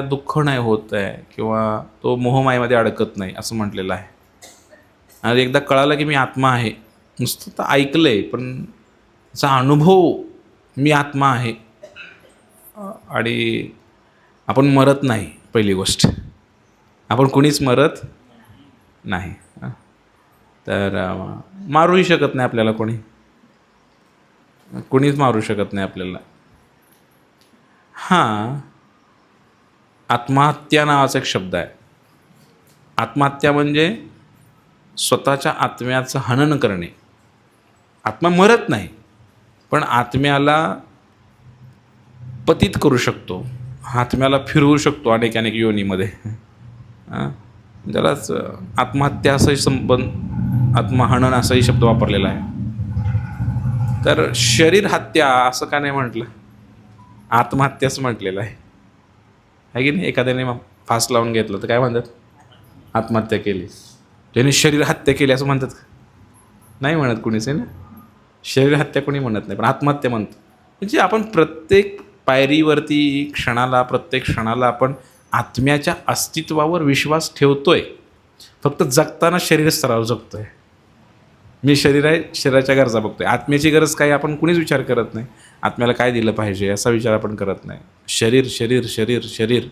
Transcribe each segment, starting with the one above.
दुःख नाही होत आहे किंवा तो मोहमायेमध्ये अडकत नाही असं म्हटलेलं आहे. आणि एकदा कळालं की मी आत्मा आहे, नुसतं तर ऐकलं आहे, पण त्याचा अनुभव मी आत्मा आहे आणि आपण मरत नाही. पहिली गोष्ट, आपण कुणीच मरत नाही. तर मारूही शकत नाही आपल्याला कोणी, कुणीच मारू शकत नाही आपल्याला. हां, आत्महत्या नावाचा एक शब्द आहे. आत्महत्या म्हणजे स्वतःच्या आत्म्याचं हनन करणे. आत्मा मरत नाही, पण आत्म्याला पतित करू शकतो, आत्म्याला फिरवू शकतो अनेक अनेक योनीमध्ये. त्यालाच आत्महत्या असाही संबंध, आत्महनन असाही शब्द वापरलेला आहे. तर शरीर हत्या असं का नाही म्हटलं, आत्महत्याच म्हटलेलं आहे की नाही. एखाद्याने फास लावून घेतलं तर काय म्हणतात, आत्महत्या केली. त्याने शरीर हत्या केली असं म्हणतात का? नाही म्हणत कुणीच आहे ना. शरीर हत्या कोणी म्हणत नाही, पण आत्महत्या म्हणतो. म्हणजे आपण प्रत्येक पायरीवरती प्रत्येक क्षणाला आपण आत्म्याच्या अस्तित्वावर विश्वास ठेवतोय. फक्त जगताना शरीर स्तरावर जगतोय. मी शरीर आहे, शरीराच्या गरजा बघतोय. आत्म्याची गरज काय आपण कुणीच विचार करत नाही. आत्म्याला काय दिलं पाहिजे असा विचार आपण करत नाही. शरीर शरीर शरीर शरीर.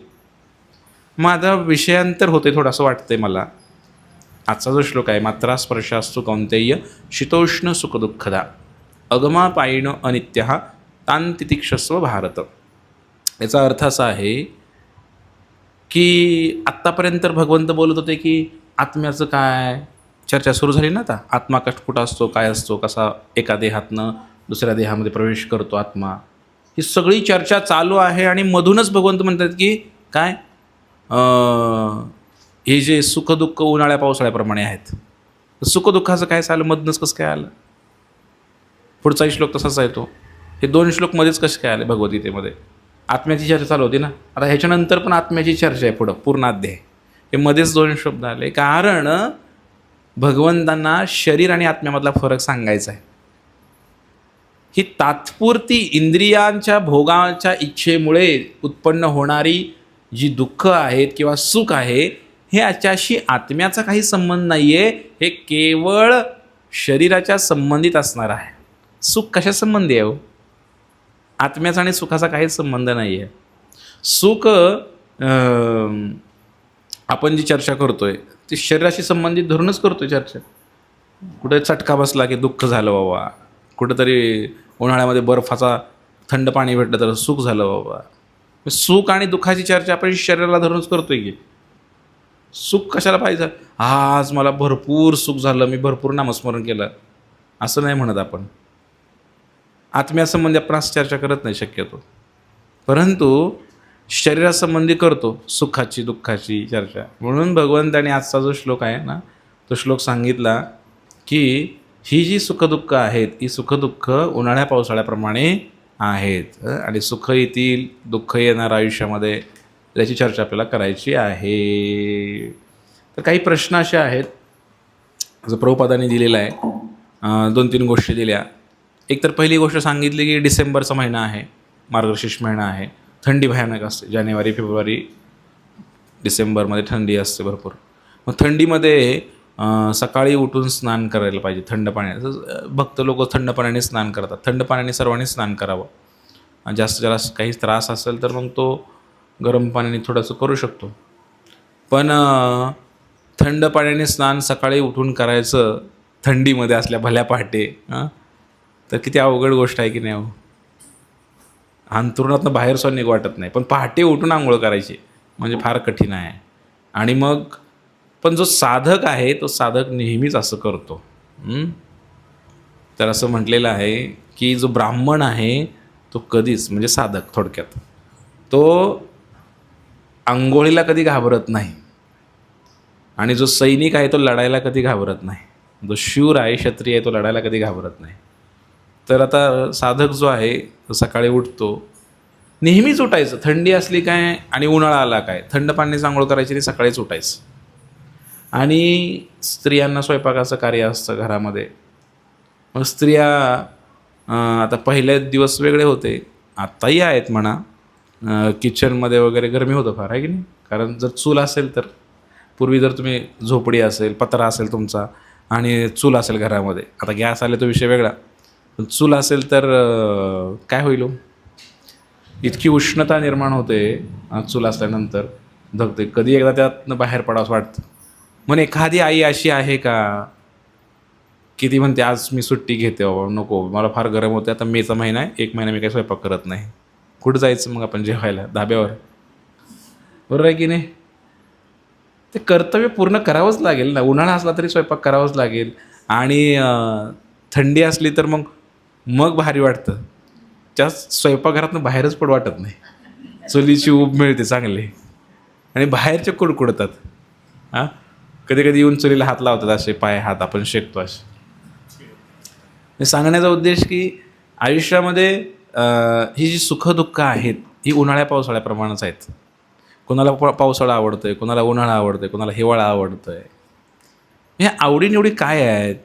माझा विषयांतर होते थोडंसं वाटतंय मला. आजचा जो श्लोक आहे, मात्रा स्पर्शास्तु कौंतेय शीतोष्ण सुखदुःखदा अगमापायिनो अनित्यः तान् तितिक्षस्व भारत. याचा अर्थ असा आहे की आत्तापर्यंत भगवंत बोलत होते की आत्म्याचं काय, चर्चा सुरू झाली ना आता. आत्मा कुठं असतो, काय असतो, कसा एका देहातनं दुसऱ्या देहामध्ये प्रवेश करतो आत्मा, ही सगळी चर्चा चालू आहे. आणि मधूनच भगवंत म्हणतात की काय, हे जे सुखदुःख उन्हाळ्या पावसाळ्याप्रमाणे आहेत. सुखदुःखाचं काय झालं, मधनंच कसं काय आलं. पुढचाही श्लोक तसाच आहे तो. हे दोन श्लोक मध्येच कसे काय आले भगवद्गीतेमध्ये. आत्म्याची चर्चा चालू होती ना, आता ह्याच्यानंतर पण आत्म्याची चर्चा आहे पुढं पूर्ण अध्याय. हे मध्येच दोन शब्द आले, कारण भगवंतांना शरीर आणि आत्म्यामधला फरक सांगायचा आहे. ही तात्पुरती इंद्रियांच्या भोगाच्या इच्छेमुळे उत्पन्न होणारी जी दुःख आहेत किंवा सुख आहे, हे याच्याशी आत्म्याचा काही संबंध नाही आहे. हे केवळ शरीराच्या संबंधित असणार आहे. सुख कशा संबंधी आहे? आत्म्याचा आणि सुखाचा काहीच संबंध नाही आहे. सुख आपण जी चर्चा करतोय ती शरीराशी संबंधित धरूनच करतोय चर्चा. कुठे चटका बसला की दुःख झालं बाबा, कुठंतरी उन्हाळ्यामध्ये बर्फाचा थंड पाणी भेटलं तर सुख झालं बाबा. सुख आणि दुःखाची चर्चा आपण शरीराला धरूनच करतोय की. सुख कशाला पाहिजे, आज मला भरपूर सुख झालं, मी भरपूर नामस्मरण केलं, असं नाही म्हणत आपण. आत्म्यासंबंधी आपण असं चर्चा करत नाही शक्यतो, परंतु शरीरासंबंधी करतो सुखाची दुःखाची चर्चा. म्हणून भगवंताने आजचा जो श्लोक आहे ना, तो श्लोक सांगितला की ही जी सुखदुःख आहेत, ही सुखदुःख उन्हाळ्या पावसाळ्याप्रमाणे आहेत. आणि सुख येतील, दुःख येणार आयुष्यामध्ये, त्याची चर्चा आपल्याला करायची आहे. तर काही प्रश्न असे आहेत जो प्रभुपादांनी दिलेला आहे. 2-3 गोष्टी दिल्या. एक तर पहिली गोष्ट सांगितली की डिसेंबरचा महिना आहे, मार्गशीर्ष महिना आहे, थंडी भयानक असते. जानेवारी फेब्रुवारी डिसेंबरमध्ये थंडी असते भरपूर. मग थंडीमध्ये सकाळी उठून स्नान करायला पाहिजे थंड पाण्याचं. भक्त लोक थंड पाण्याने स्नान करतात. थंड पाण्याने सर्वांनी स्नान करावं. जास्त ज्याला काही त्रास असेल तर मग तो गरम पाण्याने थोडंसं करू शकतो. पण थंड पाण्याने स्नान सकाळी उठून करायचं थंडीमध्ये असल्या भल्या पहाटे, तर किती अवघड गोष्ट आहे की नाही. अंथरुणातनं बाहेर सुद्धा निघू वाटत नाही, पण पहाटे उठून आंघोळ करायची म्हणजे फार कठीण आहे. आणि मग पण जो साधक आहे तो साधक नेहमीच असं करतो. तर असं म्हटलेलं आहे की जो ब्राह्मण आहे तो कधीच, म्हणजे साधक थोडक्यात, तो आंघोळीला कधी घाबरत नाही. आणि जो सैनिक आहे तो लढायला कधी घाबरत नाही. जो शूर आहे, क्षत्रिय आहे, तो लढायला कधी घाबरत नाही. तर आता साधक जो आहे तो सकाळी उठतो, नेहमीच उठायचं, थंडी असली काय आणि उन्हाळा आला काय, थंड पाण्याने आंघोळ करायची आणि सकाळीच उठायचं. आणि स्त्रियांना स्वयंपाकाचं कार्य असतं घरामध्ये. मग स्त्रिया आता पहिले दिवस वेगळे होते, आत्ताही आहेत म्हणा, किचनमध्ये वगैरे गरमी होतं फार, आहे की नाही? कारण जर चूल असेल तर, पूर्वी जर तुम्ही झोपडी असेल, पत्रा असेल तुमचा आणि चूल असेल घरामध्ये, आता गॅस आले तो विषय वेगळा, पण चूल असेल तर काय होईल हो? इतकी उष्णता निर्माण होते चूल असल्यानंतर, धगते. कधी एकदा त्यातनं बाहेर पडावंसं वाटतं. मग एखादी आई अशी आहे का की ती म्हणते आज मी सुट्टी घेते बाबा, नको मला फार गरम होते, आता मेचा महिना आहे, 1 महिना मी काही स्वयंपाक करत नाही. कुठं जायचं मग आपण जेवायला? धाब्यावर. बरोबर आहे की नाही? ते कर्तव्य पूर्ण करावंच लागेल ना. उन्हाळा असला तरी स्वयंपाक करावाच लागेल आणि थंडी असली तर मग मग भारी वाटतं. त्या स्वयंपाकघरातनं बाहेरच पड वाटत नाही. चुलीची ऊब मिळते चांगली आणि बाहेरचे कुडकुडतात. हां, कधी कधी येऊन चुलीला हात लावतात, असे पाय हात आपण शेकतो असे. हे सांगण्याचा उद्देश की आयुष्यामध्ये ही जी सुखदुःख आहेत ही उन्हाळ्या पावसाळ्याप्रमाणेच आहेत. कोणाला पावसाळा आवडतोय, कोणाला उन्हाळा आवडतोय, कोणाला हिवाळा आवडतोय. ह्या आवडीनिवडी काय आहेत?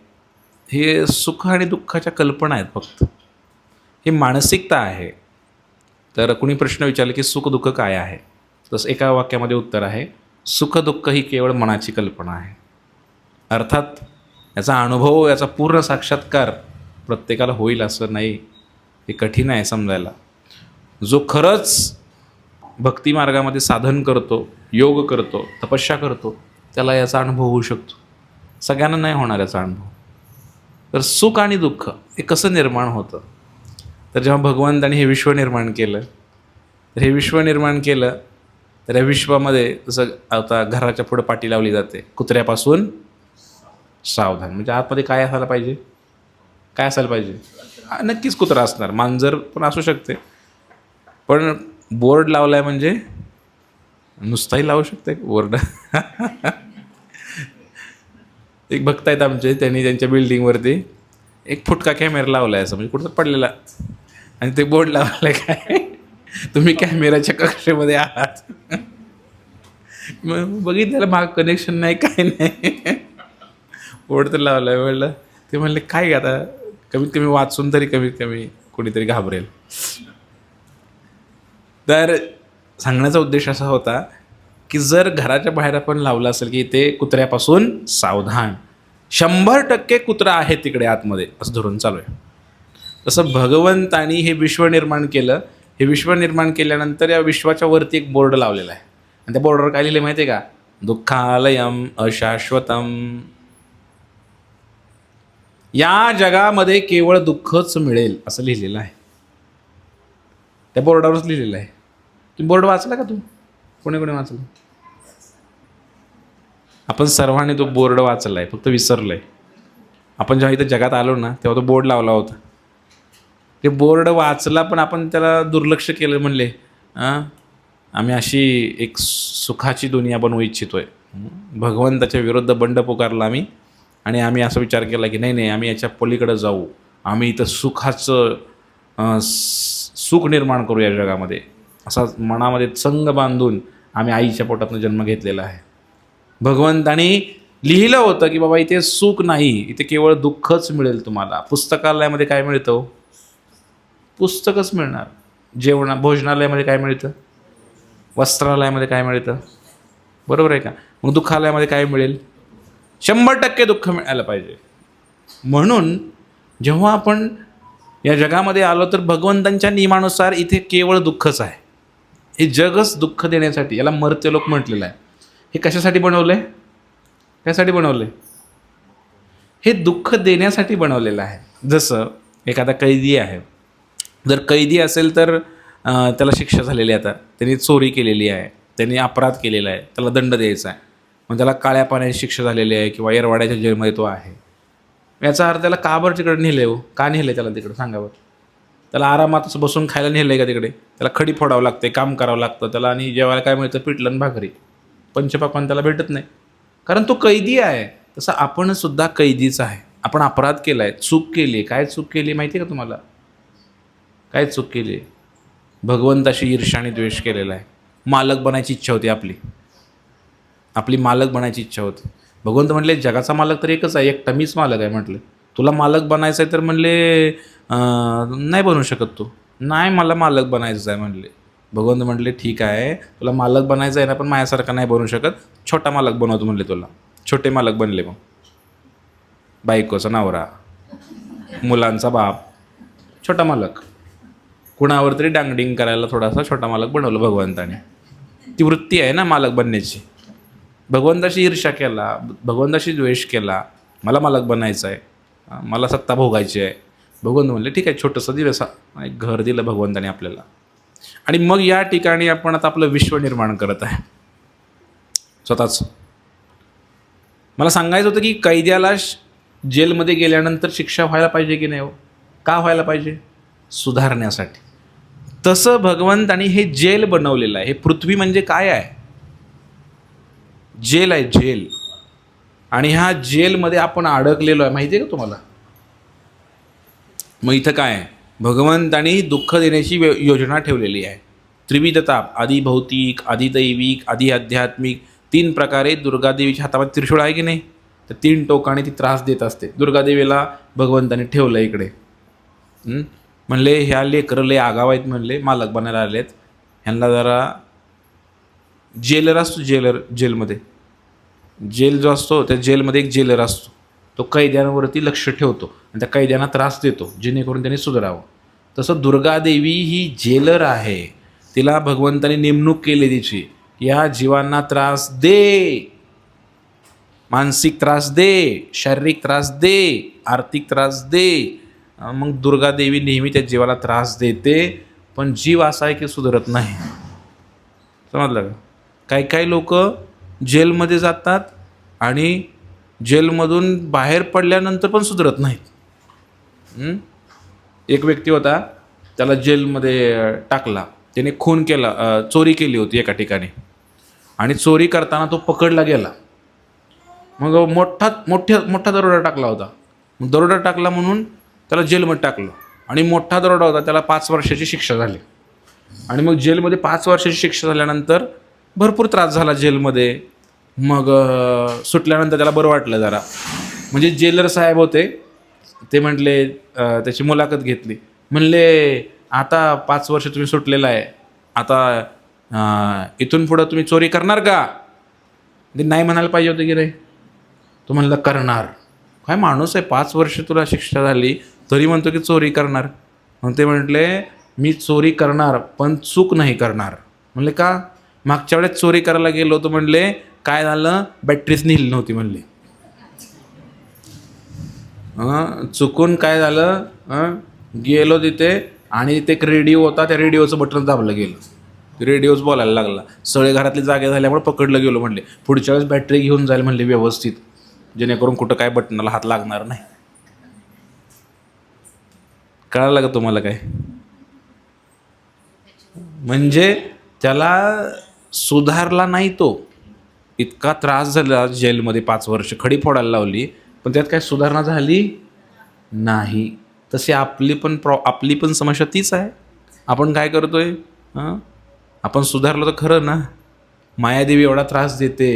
हे सुख आणि दुःखाच्या कल्पना आहेत फक्त. ही मानसिकता आहे. तर कुणी प्रश्न विचारला की सुख दुःख काय आहे? तसं एका वाक्यामध्ये उत्तर आहे, सुख दुःख ही केवळ मनाची कल्पना आहे. अर्थात याचा अनुभव, याचा पूर्ण साक्षात्कार प्रत्येकाला होईल असं नाही, हे कठीण आहे समजायला. जो खरंच भक्तिमार्गामध्ये साधन करतो, योग करतो, तपस्या करतो, त्याला याचा अनुभव होऊ शकतो. सगळ्यांना नाही होणार याचा अनुभव. तर सुख आणि दुःख हे कसं निर्माण होतं? तर जेव्हा भगवंतांनी हे विश्व निर्माण केलं, तर हे विश्व निर्माण केलं तर या विश्वामध्ये जसं आता घराच्या पुढं पाटी लावली जाते, कुत्र्यापासून सावधान. म्हणजे आतमध्ये काय असायला पाहिजे? काय असायला पाहिजे? नक्कीच कुत्रा असणार, मांजर पण असू शकते. पण बोर्ड लावला आहे म्हणजे नुसताही लावू शकते बोर्ड. एक भक्त आहेत आमचे, त्यांनी त्यांच्या बिल्डिंगवरती एक फुटका कॅमेरा लावला आहे, असं म्हणजे कुठं पडलेला, आणि ते बोर्ड लावलं आहे काय, तुम्ही कॅमेराच्या कक्षेमध्ये आहात. मग बघितलं माग कनेक्शन नाही, काय नाही, बोर्ड तर लावला आहे. म्हणलं, ते म्हणले काय आता, कमीत कमी वाचून तरी कमीत कमी कोणीतरी घाबरेल. तर सांगण्याचा उद्देश असा होता की जर घराच्या बाहेर आपण लावलं असेल की ते कुत्र्यापासून सावधान, 100% कुत्रा आहे तिकडे आतमध्ये, असं धरून चालू आहे. तसं भगवंतानी हे विश्व निर्माण केलं. हे विश्व निर्माण केल्यानंतर या विश्वाच्या वरती एक बोर्ड लावलेला आहे, आणि त्या बोर्डवर काय लिहिले माहिती आहे का? दुःखालयम अशाश्वतम. या जगामध्ये केवळ दुःखच मिळेल असं लिहिलेलं आहे. त्या बोर्डावरच लिहिलेलं आहे. तुम्ही बोर्ड वाचला का? तू कोणी कोणी वाचलं? आपण सर्वांनी तो बोर्ड वाचला आहे, फक्त विसरलं आहे. आपण जेव्हा इथं जगात आलो ना, तेव्हा तो बोर्ड लावला होता. ते बोर्ड वाचला, पण आपण त्याला दुर्लक्ष केलं. म्हणले आम्ही अशी एक सुखाची दुनिया बनवू इच्छितोय. भगवंताच्या विरुद्ध बंड पुकारला आम्ही, आणि आम्ही असा विचार केला की नाही, आम्ही याच्या पलीकडे जाऊ, आम्ही इथं सुखाचं सुख निर्माण करू या जगामध्ये, असा मनामध्ये संग बांधून आम्ही आईच्या पोटातून जन्म घेतलेला आहे. भगवंतानी लिहिलं होतं की बाबा इथे सुख नाही, इथे केवळ दुःखच मिळेल तुम्हाला. पुस्तकालयामध्ये काय मिळतं? पुस्तकच मिळणार. भोजनालयामध्ये काय मिळतं? वस्त्रालयामध्ये काय मिळतं? बरोबर आहे का? मग दुःखालयामध्ये काय मिळेल? 100% दुःख मिळायला पाहिजे. म्हणून जेव्हा आपण या जगामध्ये आलो तर भगवंतांच्या नियमानुसार इथे केवळ दुःखच आहे. हे जगच दुःख देण्यासाठी, याला मर्त्य लोक म्हटलेलं आहे. हे कशासाठी बनवलं आहे? कशासाठी बनवलं आहे? हे दुःख देण्यासाठी बनवलेलं आहे. जसं एखादा कैदी आहे, जर कैदी असेल तर त्याला शिक्षा झालेली आहे, आता त्यांनी चोरी केलेली आहे, त्यांनी अपराध केलेला आहे, त्याला दंड द्यायचा आहे. मग त्याला काळ्या पाण्याची शिक्षा झालेली आहे किंवा येरवाड्याच्या जेलमध्ये तो आहे. याचा अर्थ त्याला का बरं तिकडे नेलं हो? का नेलं त्याला तिकडे? सांगावं. त्याला आरामात बसून खायला नेलं आहे का तिकडे? त्याला खडी फोडावं लागते, काम करावं लागतं त्याला, आणि जेवायला काय मिळतं? पिठलं आणि भाकरी. पंचपाकवान त्याला भेटत नाही, कारण तो कैदी आहे. तसं आपण सुद्धा कैदीच आहे. आपण अपराध केला आहे, चूक केली आहे. काय चूक केली माहिती आहे का तुम्हाला? काय चूक केली आहे? भगवंताशी ईर्ष्या आणि द्वेष केलेला आहे. मालक बनायची इच्छा होती आपली मालक बनायची इच्छा होती. भगवंत म्हणले जगाचा मालक तर एकच आहे, एकटा मीच मालक आहे. म्हटलं तुला मालक बनायचं आहे तर म्हणले नाही बनवू शकत तू. नाही, मला मालक बनायचं आहे म्हणले. भगवंत म्हटले ठीक आहे, तुला मालक बनायचं आहे ना, पण माझ्यासारखा नाही बनू शकत, छोटा मालक बनवतो म्हणले तुला. छोटे मालक बनले. मग बायकोचा नवरा, मुलांचा बाप, छोटा मालक, कुणावर तरी डांगडिंग करायला थोडासा छोटा मालक बनवलं भगवंताने. ती वृत्ती आहे ना मालक बनण्याची. भगवंताशी ईर्ष्या केला, भगवंताशी द्वेष केला, मला मालक बनायचं आहे, मला सत्ता भोगायची आहे. भगवंत म्हणले ठीक आहे, छोटंसं दिवस एक घर दिलं भगवंताने आपल्याला. आणि मग या ठिकाणी आपण आता आपलं विश्व निर्माण करत आहे स्वतःच. मला सांगायचं होतं की कैद्याला जेलमध्ये गेल्यानंतर शिक्षा व्हायला पाहिजे की नाही हो? का व्हायला पाहिजे? सुधारण्यासाठी. तसं भगवंतानी हे जेल बनवलेलं आहे. हे पृथ्वी म्हणजे काय आहे? जेल आहे, जेल. आणि ह्या जेलमध्ये आपण अडकलेलो आहे, माहिती आहे का तुम्हाला? मग इथं काय आहे? भगवंतानी दुःख देण्याची योजना ठेवलेली आहे. त्रिविध ताप, आधी भौतिक, आधी दैविक, आधी आध्यात्मिक, 3 प्रकारे. दुर्गादेवीच्या हातामध्ये त्रिशूळ आहे की नाही? तर 3 टोकाने ती त्रास देत असते. दुर्गादेवीला भगवंतानी ठेवलं इकडे. म्हणले ह्या लेकरं लय आगाव आहेत, म्हणले मालक बनायला आलेत, ह्यांना जरा. जेलर असतो, जेलर, जेलमध्ये जेल जो असतो त्या जेलमध्ये एक जेलर असतो, तो कैद्यांवरती लक्ष ठेवतो आणि त्या कैद्यांना त्रास देतो जेणेकरून त्यांनी सुधारावं. तसं दुर्गादेवी ही जेलर आहे. तिला भगवंताने नेमणूक केली तिची, या जीवांना त्रास दे, मानसिक त्रास दे, शारीरिक त्रास दे, आर्थिक त्रास दे. मग दुर्गादेवी नेहमी त्या जीवाला त्रास देते, पण जीव असा आहे की सुधारत नाही. समजलं का? काही काही लोक जेलमध्ये जातात आणि जेलमधून बाहेर पडल्यानंतर पण सुधारत नाहीत. एक व्यक्ती होता, त्याला जेलमध्ये टाकला. त्याने खून केला, चोरी केली होती एका ठिकाणी, आणि चोरी करताना तो पकडला गेला. मग मोठा दरोडा टाकला होता. मग दरोडा टाकला म्हणून त्याला जेलमध्ये टाकलं, आणि मोठा दरोडा होता, त्याला 5 वर्षाची शिक्षा झाली. आणि मग जेलमध्ये 5 वर्षाची शिक्षा झाल्यानंतर भरपूर त्रास झाला जेलमध्ये. मग सुटल्यानंतर त्याला बरं वाटलं जरा. म्हणजे जेलर साहेब होते, ते म्हटले, त्याची मुलाखत घेतली. म्हणले आता 5 वर्ष तुम्ही सुटलेला आहे, आता इथून पुढं तुम्ही चोरी करणार का? ते नाही म्हणायला पाहिजे होते की रे. तो म्हणला करणार. काय माणूस आहे, 5 वर्ष तुला शिक्षा झाली तरी म्हणतो की चोरी करणार. मग ते म्हटले मी चोरी करणार पण चूक नाही करणार. म्हणले का? मागच्या वेळेस चोरी करायला गेलो होतो, म्हणले काय झालं, बॅटरीच नेली नव्हती म्हणले. चुकून काय झालं, गेलो तिथे आणि तिथे एक रेडिओ होता, त्या रेडिओचं बटन दाबलं गेलं, रेडिओच बोलायला लागला. सगळे घरातले जागे झाल्यामुळे पकडलं गेलो. म्हणले पुढच्या वेळेस बॅटरी घेऊन जाईल म्हणले व्यवस्थित, जेणेकरून कुठं काय बटनाला हात लागणार नाही. कळालं का तुम्हाला काय? म्हणजे त्याला सुधारला नाही तो. इतका त्रास झाला जेलमध्ये, 5 वर्ष खडी फोडायला लावली, पण त्यात काय सुधारणा झाली नाही. तशी आपली पण समस्या तीच आहे. आपण काय करतोय? आपण सुधारलो तर खरं ना. मायादेवी एवढा त्रास देते,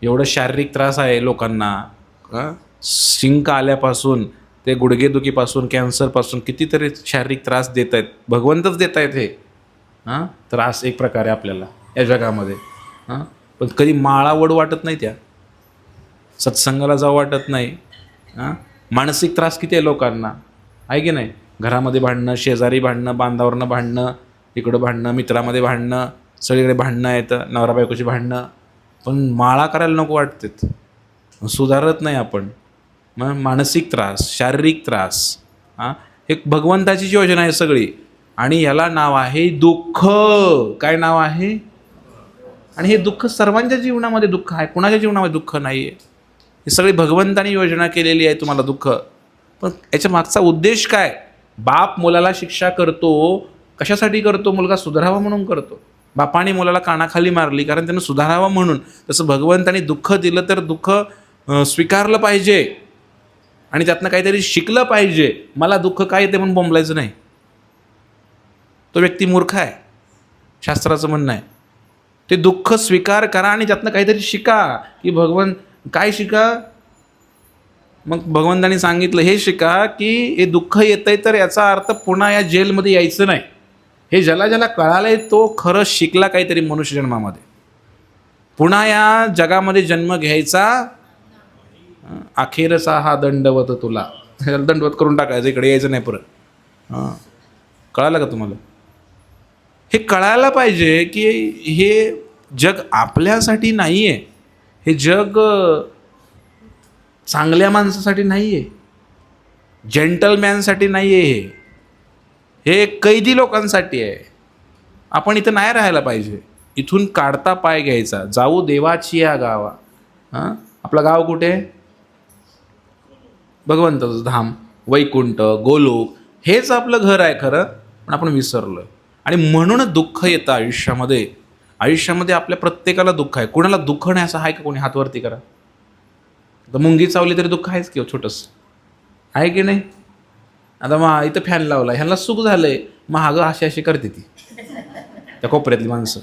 एवढं शारीरिक त्रास आहे लोकांना, शिंक आल्यापासून ते गुडघेदुखीपासून, कॅन्सरपासून कितीतरी शारीरिक त्रास देत आहेत. भगवंतच देत आहेत हे त्रास एक प्रकारे आपल्याला या जगामध्ये. पण कधी माळा वडू वाटत नाही, त्या सत्संगाला जाऊ वाटत नाही. मानसिक त्रास किती आहे लोकांना, आहे की नाही? घरामध्ये भांडणं, शेजारी भांडणं, बांधावरनं भांडणं, इकडं भांडणं, मित्रामध्ये भांडणं, सगळीकडे भांडणं येतं, नवरा बायकोची भांडणं. पण माळा करायला नको वाटतेत, सुधारत नाही आपण. मग मानसिक त्रास, शारीरिक त्रास, एक भगवंताची योजना आहे सगळी. आणि याला नाव आहे दुःख. काय नाव आहे? आणि हे दुःख सर्वांच्या जीवनामध्ये दुःख आहे, कुणाच्या जीवनामध्ये दुःख नाही आहे. ही सगळी भगवंतानी योजना केलेली आहे तुम्हाला दुःख. पण याच्या मागचा उद्देश काय? बाप मुलाला शिक्षा करतो, कशासाठी करतो? मुलगा सुधारावा म्हणून करतो. बापाने मुलाला कानाखाली मारली कारण त्यानं सुधारावं म्हणून. तसं भगवंतानी दुःख दिलं तर दुःख स्वीकारलं पाहिजे आणि त्यातनं काहीतरी शिकलं पाहिजे. मला दुःख काय येते म्हणून बोंबलायचं नाही. तो व्यक्ती मूर्ख आहे, शास्त्राचं म्हणणं आहे. ते दुःख स्वीकार करा आणि त्यातनं काहीतरी शिका. की काय शिका? मग भगवंतानी सांगितलं हे शिका की हे दुःख येतंय तर याचा अर्थ पुन्हा या जेलमध्ये यायचं नाही. हे ज्याला ज्याला कळालंय तो खरं शिकला काहीतरी मनुष्य जन्मामध्ये. पुन्हा या जगामध्ये जन्म घ्यायचा अखेरचा हा दंडवत तुला. दंडवत करून टाकायचं, इकडे यायचं नाही परत. हां, कळालं का तुम्हाला? हे कळायला पाहिजे की हे जग आपल्यासाठी नाही आहे. हे जग चांगल्या माणसासाठी नाही आहे, जेंटलमॅनसाठी नाही आहे. हे कैदी लोकांसाठी आहे. आपण इथं नाही राहायला पाहिजे. इथून काढता पाय घ्यायचा. जाऊ देवाची या गावा. हां, आपलं गाव कुठे? भगवंताचं धाम, वैकुंठ, गोलोक, हेच आपलं घर आहे खरं, पण आपण विसरलो. आणि म्हणून दुःख येतं आयुष्यामध्ये. आयुष्यामध्ये आपल्या प्रत्येकाला दुःख आहे. कुणाला दुःख नाही असं आहे का? कोणी हातवरती करा. तर मुंगी चावली तरी दुःख आहेच किंवा छोटंसं, आहे की नाही? आता मग इथं फॅन लावला, ह्यांना सुख झालंय, महाग अशी अशी करते ती त्या कोपऱ्यातली माणसं,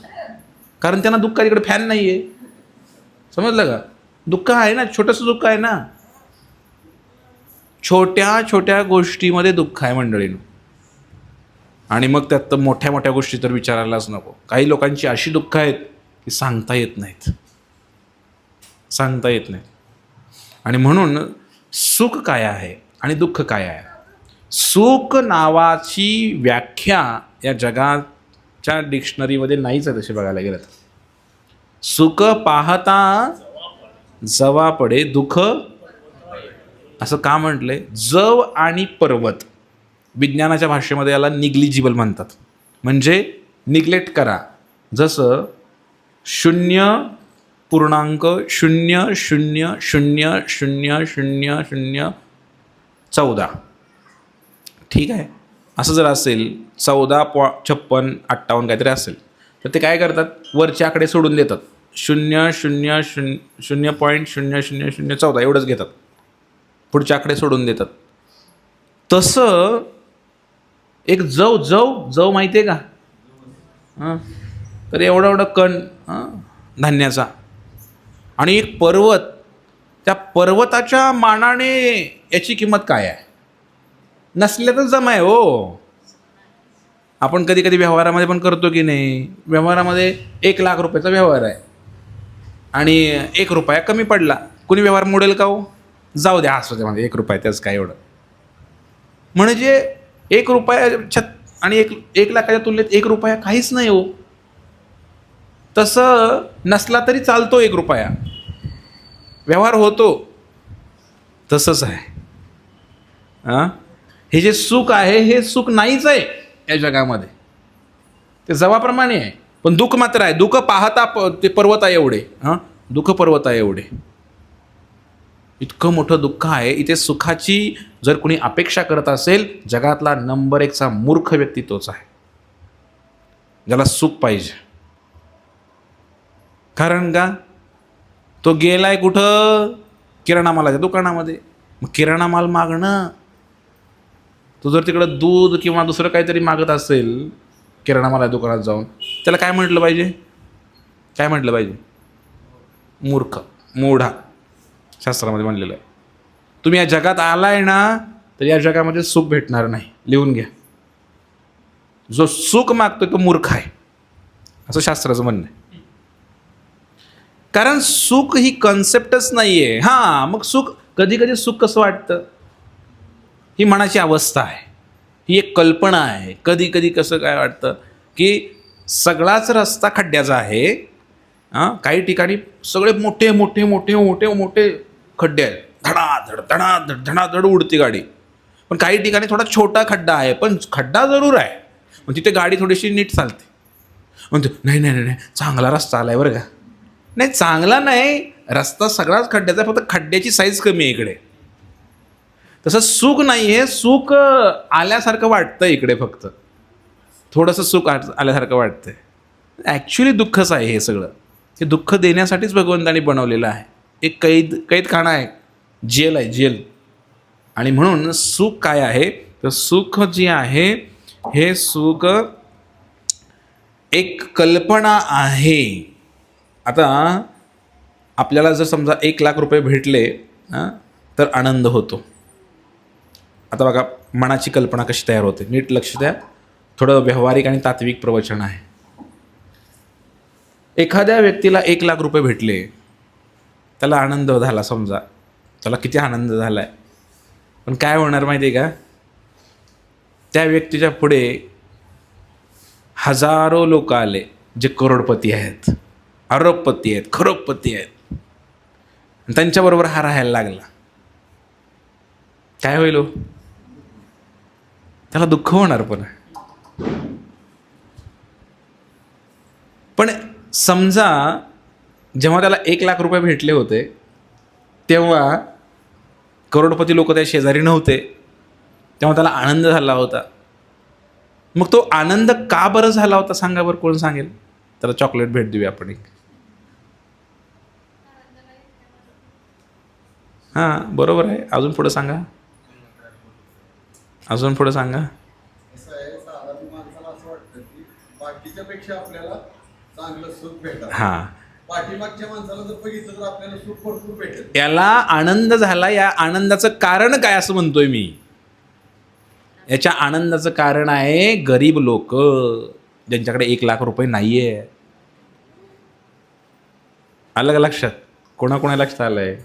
कारण त्यांना दुःख तिकडे फॅन नाही आहे. समजलं का? दुःख आहे ना, छोटंसं दुःख आहे ना. छोट्या छोट्या गोष्टीमध्ये दुःख आहे मंडळीनं. आणि मग त्यात तर मोठ्या मोठ्या गोष्टी तर विचारायलाच नको. काही लोकांची अशी दुःख आहेत की सांगता येत नाहीत, सांगता येत नाहीत. आणि म्हणून सुख काय आहे आणि दुःख काय आहे? सुख नावाची व्याख्या या जगाच्या डिक्शनरीमध्ये नाहीच आहे तसे बघायला गेलं तर. सुख पाहता जवा पडे, दुःख असं का म्हटलंय? जव आणि पर्वत, विज्ञानाच्या भाषेमध्ये याला निग्लिजिबल म्हणतात. म्हणजे निग्लेक्ट करा. जसं 0.00000014, ठीक आहे, असं जर असेल 14.5658 काहीतरी असेल, तर ते काय करतात? वरचे आकडे सोडून देतात. 0.0014 एवढंच घेतात, पुढचे आकडे सोडून देतात. तसं एक जव माहिती आहे का? हां, तर एवढा एवढा कण धान्याचा. आणि एक पर्वत, त्या पर्वताच्या मानाने याची किंमत काय आहे? नसल्यातच जमा आहे हो. आपण कधी कधी व्यवहारामध्ये पण करतो की नाही? व्यवहारामध्ये 1,00,000 रुपयाचा व्यवहार आहे आणि 1 रुपया कमी पडला, कुणी व्यवहार मोडेल का हो? जाऊ द्या, असं म्हणजे 1 रुपया, त्याच काय एवढं. म्हणजे 1 रुपया आणि 1,00,000च्या तुलनेत 1 रुपया काहीच नाही हो. तसं नसला तरी चालतो 1 रुपया, व्यवहार होतो. तसंच आहे. हां, हे जे सुख आहे हे सुख नाहीच आहे या जगामध्ये, ते जवाप्रमाणे आहे. पण दुःख मात्र आहे. दुःख पाहता ते पर्वत आहे एवढे. हां, दुःख पर्वत आहे एवढे. इतकं मोठं दुःख आहे. इथे सुखाची जर कोणी अपेक्षा करत असेल, जगातला नंबर 1चा मूर्ख व्यक्ती तोच आहे, ज्याला सुख पाहिजे. कारण का? तो गेलाय कुठं? किराणा मालाच्या दुकानामध्ये. मग किराणा माल मागणं, तो जर तिकडं दूध किंवा दुसरं काहीतरी मागत असेल किराणा मालाच्या दुकानात जाऊन, त्याला काय म्हटलं पाहिजे? काय म्हटलं पाहिजे? मूर्ख, मूढा, शास्त्रामध्ये म्हणलेलं आहे. तुम्ही या जगात आलाय ना, तर या जगामध्ये सुख भेटणार नाही. लिहून घ्या. जो सुख मागतोय तो मूर्ख आहे, असं शास्त्राचं म्हणणं आहे. कारण सुख ही कन्सेप्टच नाही आहे. हां, मग सुख, कधी कधी सुख कसं वाटतं? ही मनाची अवस्था आहे, ही एक कल्पना आहे. कधी कधी कसं काय वाटतं की सगळाच रस्ता खड्ड्याचा आहे. हां, काही ठिकाणी सगळे मोठे मोठे मोठे मोठे मोठे खड्डे आहेत, धडाधड धडाधड धडाधड उडती गाडी. पण काही ठिकाणी थोडा छोटा खड्डा आहे, पण खड्डा जरूर आहे. मग तिथे गाडी थोडीशी नीट चालते. म्हणतो नाही नाही नाही, चांगला रस्ता आलाय बरं का. नाही, चांगला नाही, रस्ता सगळाच खड्ड्याचा, फक्त खड्ड्याची साईज कमी आहे इकडे. तसं सुख नाही आहे. सुख आल्यासारखं वाटतं इकडे, फक्त थोडंसं सुख आल्यासारखं वाटतंय. ॲक्च्युली दुःखच आहे हे सगळं. हे दुःख देण्यासाठीच भगवंतानी बनवलेलं आहे. एक कैदखाना आहे, जेल आहे, जेल. आणि म्हणून सुख काय आहे? तर सुख जे आहे हे सुख एक कल्पना आहे. आता आपल्याला जर समजा 1,00,000 रुपये भेटले तर आनंद होतो. आता बघा मनाची कल्पना कशी तयार होते, नीट लक्ष द्या. थोडं व्यावहारिक आणि तात्विक प्रवचन आहे. एखाद्या व्यक्तीला 1,00,000 रुपये भेटले, त्याला आनंद झाला समजा, त्याला किती आनंद झाला आहे. पण काय होणार माहिती आहे का, त्या व्यक्तीच्या पुढे हजारो लोक आले जे करोडपती आहेत, अरबपती आहेत, खरबपती आहेत, आणि त्यांच्याबरोबर हा राहायला लागला. काय होईल हो? त्याला दुःख होणार. पण समजा जेव्हा त्याला 1,00,000 रुपये भेटले होते, तेव्हा करोडपती लोक त्या शेजारी नव्हते, तेव्हा त्याला आनंद झाला होता. मग तो आनंद का बरं झाला होता सांगा बरं, कोण सांगेल? त्याला चॉकलेट भेट देऊया आपण एक. हां, बरोबर आहे. अजून पुढं सांगा, अजून पुढं सांगा. बाकीच्यापेक्षा आपल्याला चांगलं सुख भेटत. हां, पाठीमागच्या माणसाला जर बघितलं तर आपल्याला सुख भरपूर भेटेल. याला आनंद झाला. या आनंदाचं कारण काय असं म्हणतोय मी? याच्या आनंदाचं कारण आहे गरीब लोक, ज्यांच्याकडे 1,00,000 रुपये नाहीये. आलं का लक्षात? कोणाकोणा लक्षात आलंय?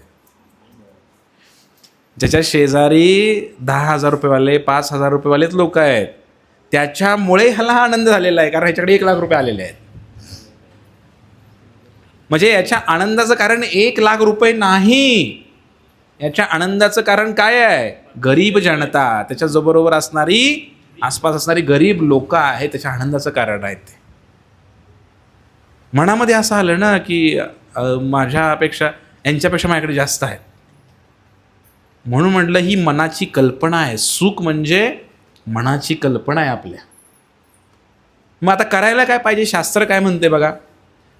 ज्याच्या शेजारी 10,000 रुपयेवाले, 5,000 रुपयेवालेच लोक आहेत, त्याच्यामुळे ह्याला हा आनंद झालेला आहे, कारण ह्याच्याकडे 1,00,000 रुपये आलेले आहेत. म्हणजे याच्या आनंदाचं कारण 1,00,000 रुपये नाही. याच्या आनंदाचं कारण काय आहे? गरीब जनता, त्याच्याबरोबर असणारी, आसपास असणारी गरीब लोक आहेत, त्याच्या आनंदाचं कारण आहे ते. मनामध्ये असं आलं ना की माझ्यापेक्षा, यांच्यापेक्षा माझ्याकडे जास्त आहेत, म्हणून म्हटलं ही मनाची कल्पना आहे. सुख म्हणजे मनाची कल्पना आहे आपल्या. मग आता करायला काय पाहिजे? शास्त्र काय म्हणते बघा.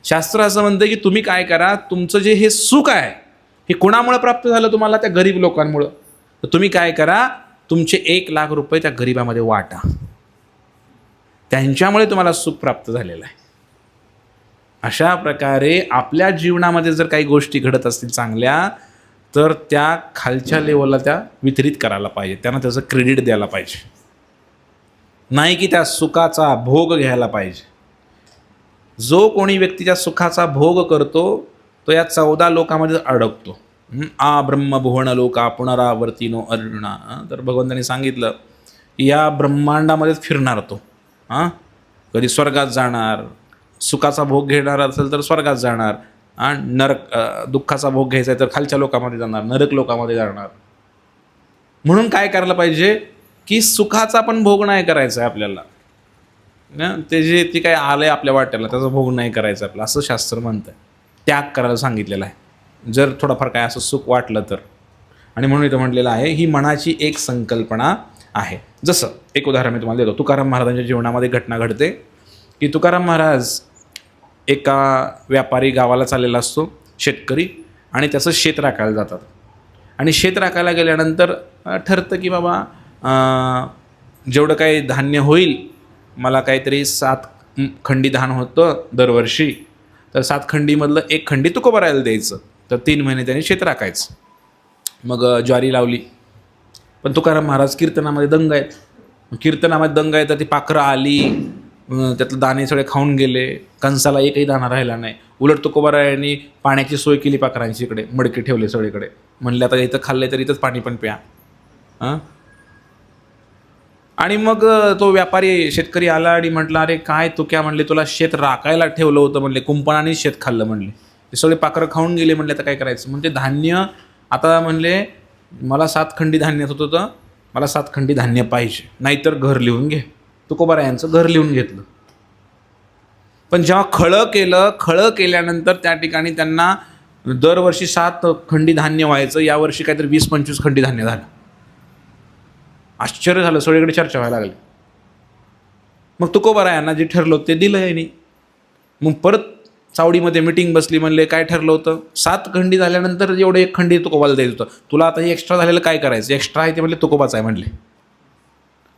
शास्त्र असं म्हणते की तुम्ही काय करा, तुमचं जे हे सुख आहे हे कोणामुळे प्राप्त झालं तुम्हाला? त्या गरीब लोकांमुळं. तर तुम्ही काय करा, तुमचे 1,00,000 रुपये त्या गरिबामध्ये वाटा, त्यांच्यामुळे तुम्हाला सुख प्राप्त झालेलं आहे. अशा प्रकारे आपल्या जीवनामध्ये जर काही गोष्टी घडत असतील चांगल्या, तर त्या खालच्या लेवलला त्या वितरित करायला पाहिजे, त्यांना त्याचं क्रेडिट द्यायला पाहिजे, नाही की त्या सुखाचा भोग घ्यायला पाहिजे. जो कोणी व्यक्तीच्या सुखाचा भोग करतो तो या 14 लोकामध्ये अडकतो. आ ब्रह्मभुवन लोका पुनरावर्तिनो अर्जुना. तर भगवंतांनी सांगितलं की या ब्रह्मांडामध्येच फिरणार तो. कधी स्वर्गात जाणार, सुखाचा भोग घेणार असेल तर स्वर्गात जाणार, आणि दुःखाचा भोग घ्यायचा आहे तर खालच्या लोकामध्ये जाणार, नरक लोकामध्ये जाणार. म्हणून काय करायला पाहिजे की सुखाचा पण भोग नाही करायचा आहे आपल्याला. ते जे ती काय आलंय आपल्या वाट्याला त्याचा भोग नाही करायचा आपला, असं शास्त्र म्हणतं. त्याग करायला सांगितलेलं आहे जर थोडंफार काय असं सुख वाटलं तर. आणि म्हणून इथं म्हटलेलं आहे ही मनाची एक संकल्पना आहे. जसं एक उदाहरण मी तुम्हाला देतो. तुकाराम महाराजांच्या जीवनामध्ये घटना घडते की तुकाराम महाराज एका व्यापारी गावाला चाललेला असतो, शेतकरी, आणि त्याचं शेत राखायला जातात. आणि शेत राखायला गेल्यानंतर ठरतं की बाबा जेवढं काही धान्य होईल, मला काहीतरी 7 खंडी धान होतं दरवर्षी, तर 7 खंडीमधलं 1 खंडी तुकोबारायला द्यायचं. तर 3 महिने त्यांनी शेत राखायचं. मग ज्वारी लावली. पण तुकाराम महाराज कीर्तनामध्ये दंग आहेत. कीर्तनामध्ये दंग आहे तर ती पाखरं आली, त्यातलं दाणे सगळे खाऊन गेले, कंसाला एकही दाणा राहिला नाही. उलट तुकोबारायांनी पाण्याची सोय केली पाखरांची, इकडे मडके ठेवले सगळीकडे. म्हणले आता इथं खाल्ले तर इथंच पाणी पण प्या. आणि मग तो व्यापारी शेतकरी आला आणि म्हटलं अरे काय तू क्या, म्हणले तुला शेत राखायला ठेवलं होतं, म्हणले कुंपणाने शेत खाल्लं, म्हणले ते सगळे पाखरं खाऊन गेले. म्हणले आता काय करायचं? म्हणजे धान्य आता म्हणले मला 7 खंडी धान्यात होतं तर मला 7 खंडी धान्य पाहिजे, नाहीतर घर लिहून घे. तुकोबारायांचं घर लिहून घेतलं. पण जेव्हा खळं केल्यानंतर त्या ठिकाणी त्यांना दरवर्षी 7 खंडी धान्य व्हायचं, यावर्षी काहीतरी 20-25 खंडी धान्य झालं. आश्चर्य झालं, सगळीकडे चर्चा व्हायला लागली. मग तुकोबारायांना जे ठरलं होतं ते दिलं यांनी. मग परत चावडीमध्ये मिटिंग बसली. म्हणले काय ठरलं होतं? 7 खंडी झाल्यानंतर एवढं 1 खंडी तुकोबाला द्यायचं होतं, तुला आता हे एक्स्ट्रा झालेलं काय करायचं? एक्स्ट्रा आहे ते म्हणले तुकोबाचं आहे. म्हणले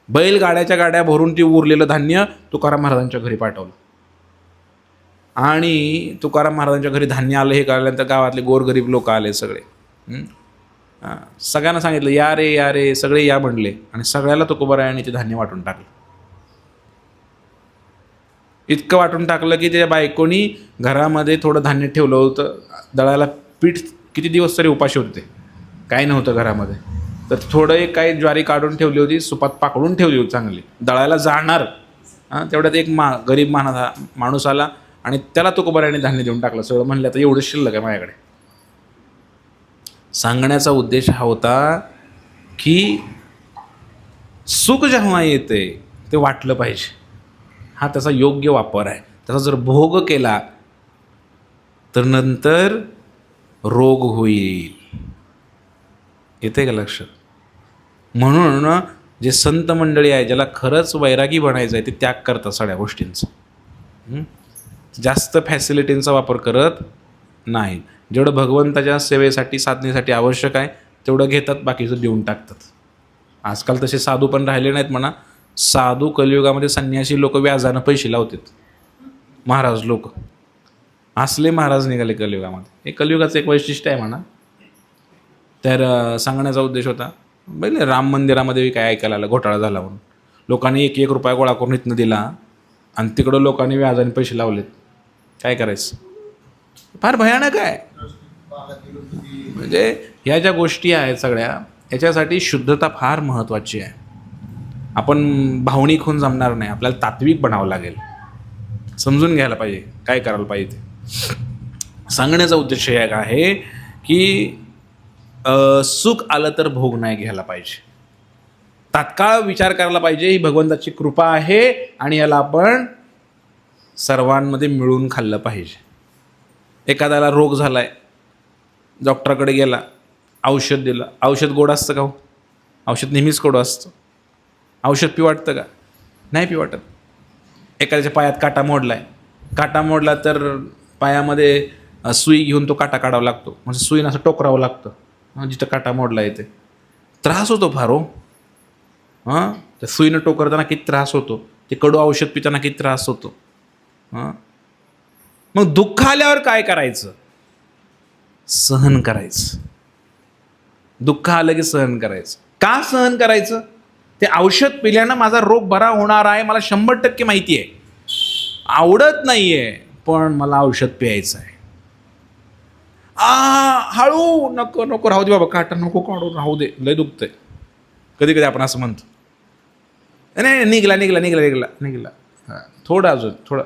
बैलगाड्याच्या गाड्या भरून ती उरलेलं धान्य तुकाराम महाराजांच्या घरी पाठवलं. आणि तुकाराम महाराजांच्या घरी धान्य आलं हे कळल्यानंतर गावातले गोरगरीब लोक आले सगळे. सगळ्यांना सांगितलं या रे या रे, सगळे या म्हणले, आणि सगळ्याला तुकोबारायांनी ते धान्य वाटून टाकलं. इतकं वाटून टाकलं की त्याच्या बायकोनी घरामध्ये थोडं धान्य ठेवलं होतं, दळायला पीठ किती दिवस तरी उपाशी होते, काही नव्हतं घरामध्ये, तर थोडं एक काही ज्वारी काढून ठेवली होती, सुपात पाकडून ठेवली होती चांगली, दळायला जाणार तेवढ्यात एक गरीब माणूस आला आणि त्याला तुकोबाराने धान्य देऊन टाकलं सगळं. म्हणलं आता एवढं शिल्लक आहे माझ्याकडे. सांगण्याचा उद्देश हा होता की सुख जेव्हा येते ते वाटलं पाहिजे, हा त्याचा योग्य वापर आहे. त्याचा जर भोग केला तर नंतर रोग होईल. येते का लक्षात? म्हणून जे संत मंडळी आहे, ज्याला खरंच वैरागी बनायचं आहे, ते त्याग करतात सगळ्या गोष्टींचा. जास्त फॅसिलिटींचा वापर करत नाही. जेवढं भगवंताच्या सेवेसाठी साधनेसाठी आवश्यक आहे तेवढं घेतात, बाकीचं देऊन टाकतात. आजकाल तसे साधू पण राहिले नाहीत म्हणा. साधू कलियुगामध्ये संन्यासी लोक व्याजानं पैसे लावतात. महाराज लोक असले महाराज निघाले कलियुगामध्ये. हे कलियुगाचं एक वैशिष्ट्य आहे म्हणा. तर सांगण्याचा उद्देश होता, पहिले राम मंदिरामध्ये काय ऐकायला आलं, घोटाळा झाला म्हणून लोकांनी 1-1 रुपया गोळा करून इथनं दिला आणि तिकडं लोकांनी व्याजाने पैसे लावलेत. काय करायचं? फार भयानक आहे. म्हणजे ह्या ज्या गोष्टी आहेत सगळ्या, याच्यासाठी शुद्धता फार महत्त्वाची आहे. आपण भावनिक होऊन जमणार नाही, आपल्याला तात्विक बनावं लागेल. समजून घ्यायला पाहिजे काय करायला पाहिजे ते. सांगण्याचा उद्देश एक आहे की सुख आलं तर भोग नाही घ्यायला पाहिजे. तात्काळ विचार करायला पाहिजे, ही भगवंताची कृपा आहे आणि याला आपण सर्वांमध्ये मिळून खाल्लं पाहिजे. एखाद्याला रोग झाला आहे, डॉक्टरकडे गेला, औषध दिलं. औषध गोड असतं का हो? औषध नेहमीच कडू असतं. औषध पी वाटतं का? नाही पी वाटत. एखाद्याच्या पायात काटा मोडला आहे, काटा मोडला तर पायामध्ये सुई घेऊन तो काटा काढावा लागतो, म्हणजे सुईनं असं टोकरावं लागतं जिथं काटा मोडला आहे. ते त्रास होतो फार हो. त्या सुईनं टोकरताना किती त्रास होतो, ते कडू औषध पिताना किती त्रास होतो. मग दुःख आल्यावर काय करायचं? सहन करायचं. दुःख आलं की सहन करायचं. का सहन करायचं? ते औषध पिल्यानं माझा रोग बरा होणार आहे, मला 100% माहिती आहे. आवडत नाही आहे, पण मला औषध प्यायचं आहे. हळू, नको नको, राहू दे बाबा, काटा नको काढू, राहू दे, लय दुखतंय. कधी कधी आपण असं म्हणतो, नाही निघला निघला निघला निघला निघला, थोडं अजून थोडं.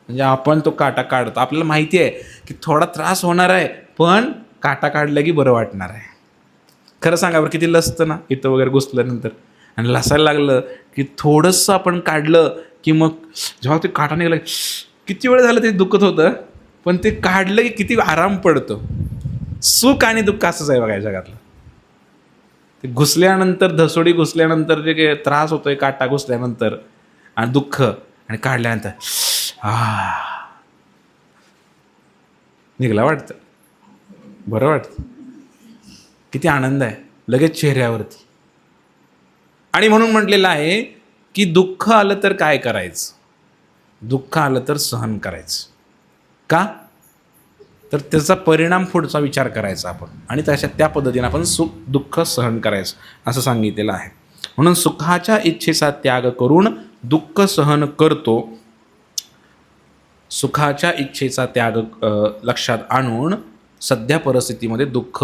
म्हणजे आपण तो काटा काढतो, आपल्याला माहिती आहे की थोडा त्रास होणार आहे, पण काटा काढला की बरं वाटणार आहे. खरं सांगा बरं, किती लसतं ना इथं वगैरे घुसल्यानंतर, आणि लसायला लागलं की थोडंसं आपण काढलं की मग जेव्हा ते काटा निघाला, किती वेळ झालं ते दुखत होतं, पण ते काढलं की किती आराम पडतो. सुख आणि दुःख असंच आहे बघा या जगातलं. ते घुसल्यानंतर, धसोडी घुसल्यानंतर जे काही त्रास होतोय, काटा घुसल्यानंतर, आणि दुःख, आणि काढल्यानंतर निघाला वाटतं, बरं वाटतं, किती आनंद आहे लगेच चेहऱ्यावरती. आणि म्हणून म्हटलेलं आहे की दुःख आलं तर काय करायचं? दुःख आलं तर सहन करायचं. का? तर त्याचा परिणाम पुढचा विचार करायचा आपण, आणि त्या पद्धतीने आपण सुख दुःख सहन करायचं असं सांगितलेलं आहे. म्हणून सुखाच्या इच्छेचा त्याग करून दुःख सहन करतो. सुखाच्या इच्छेचा त्याग लक्षात आणून सध्या परिस्थितीमध्ये दुःख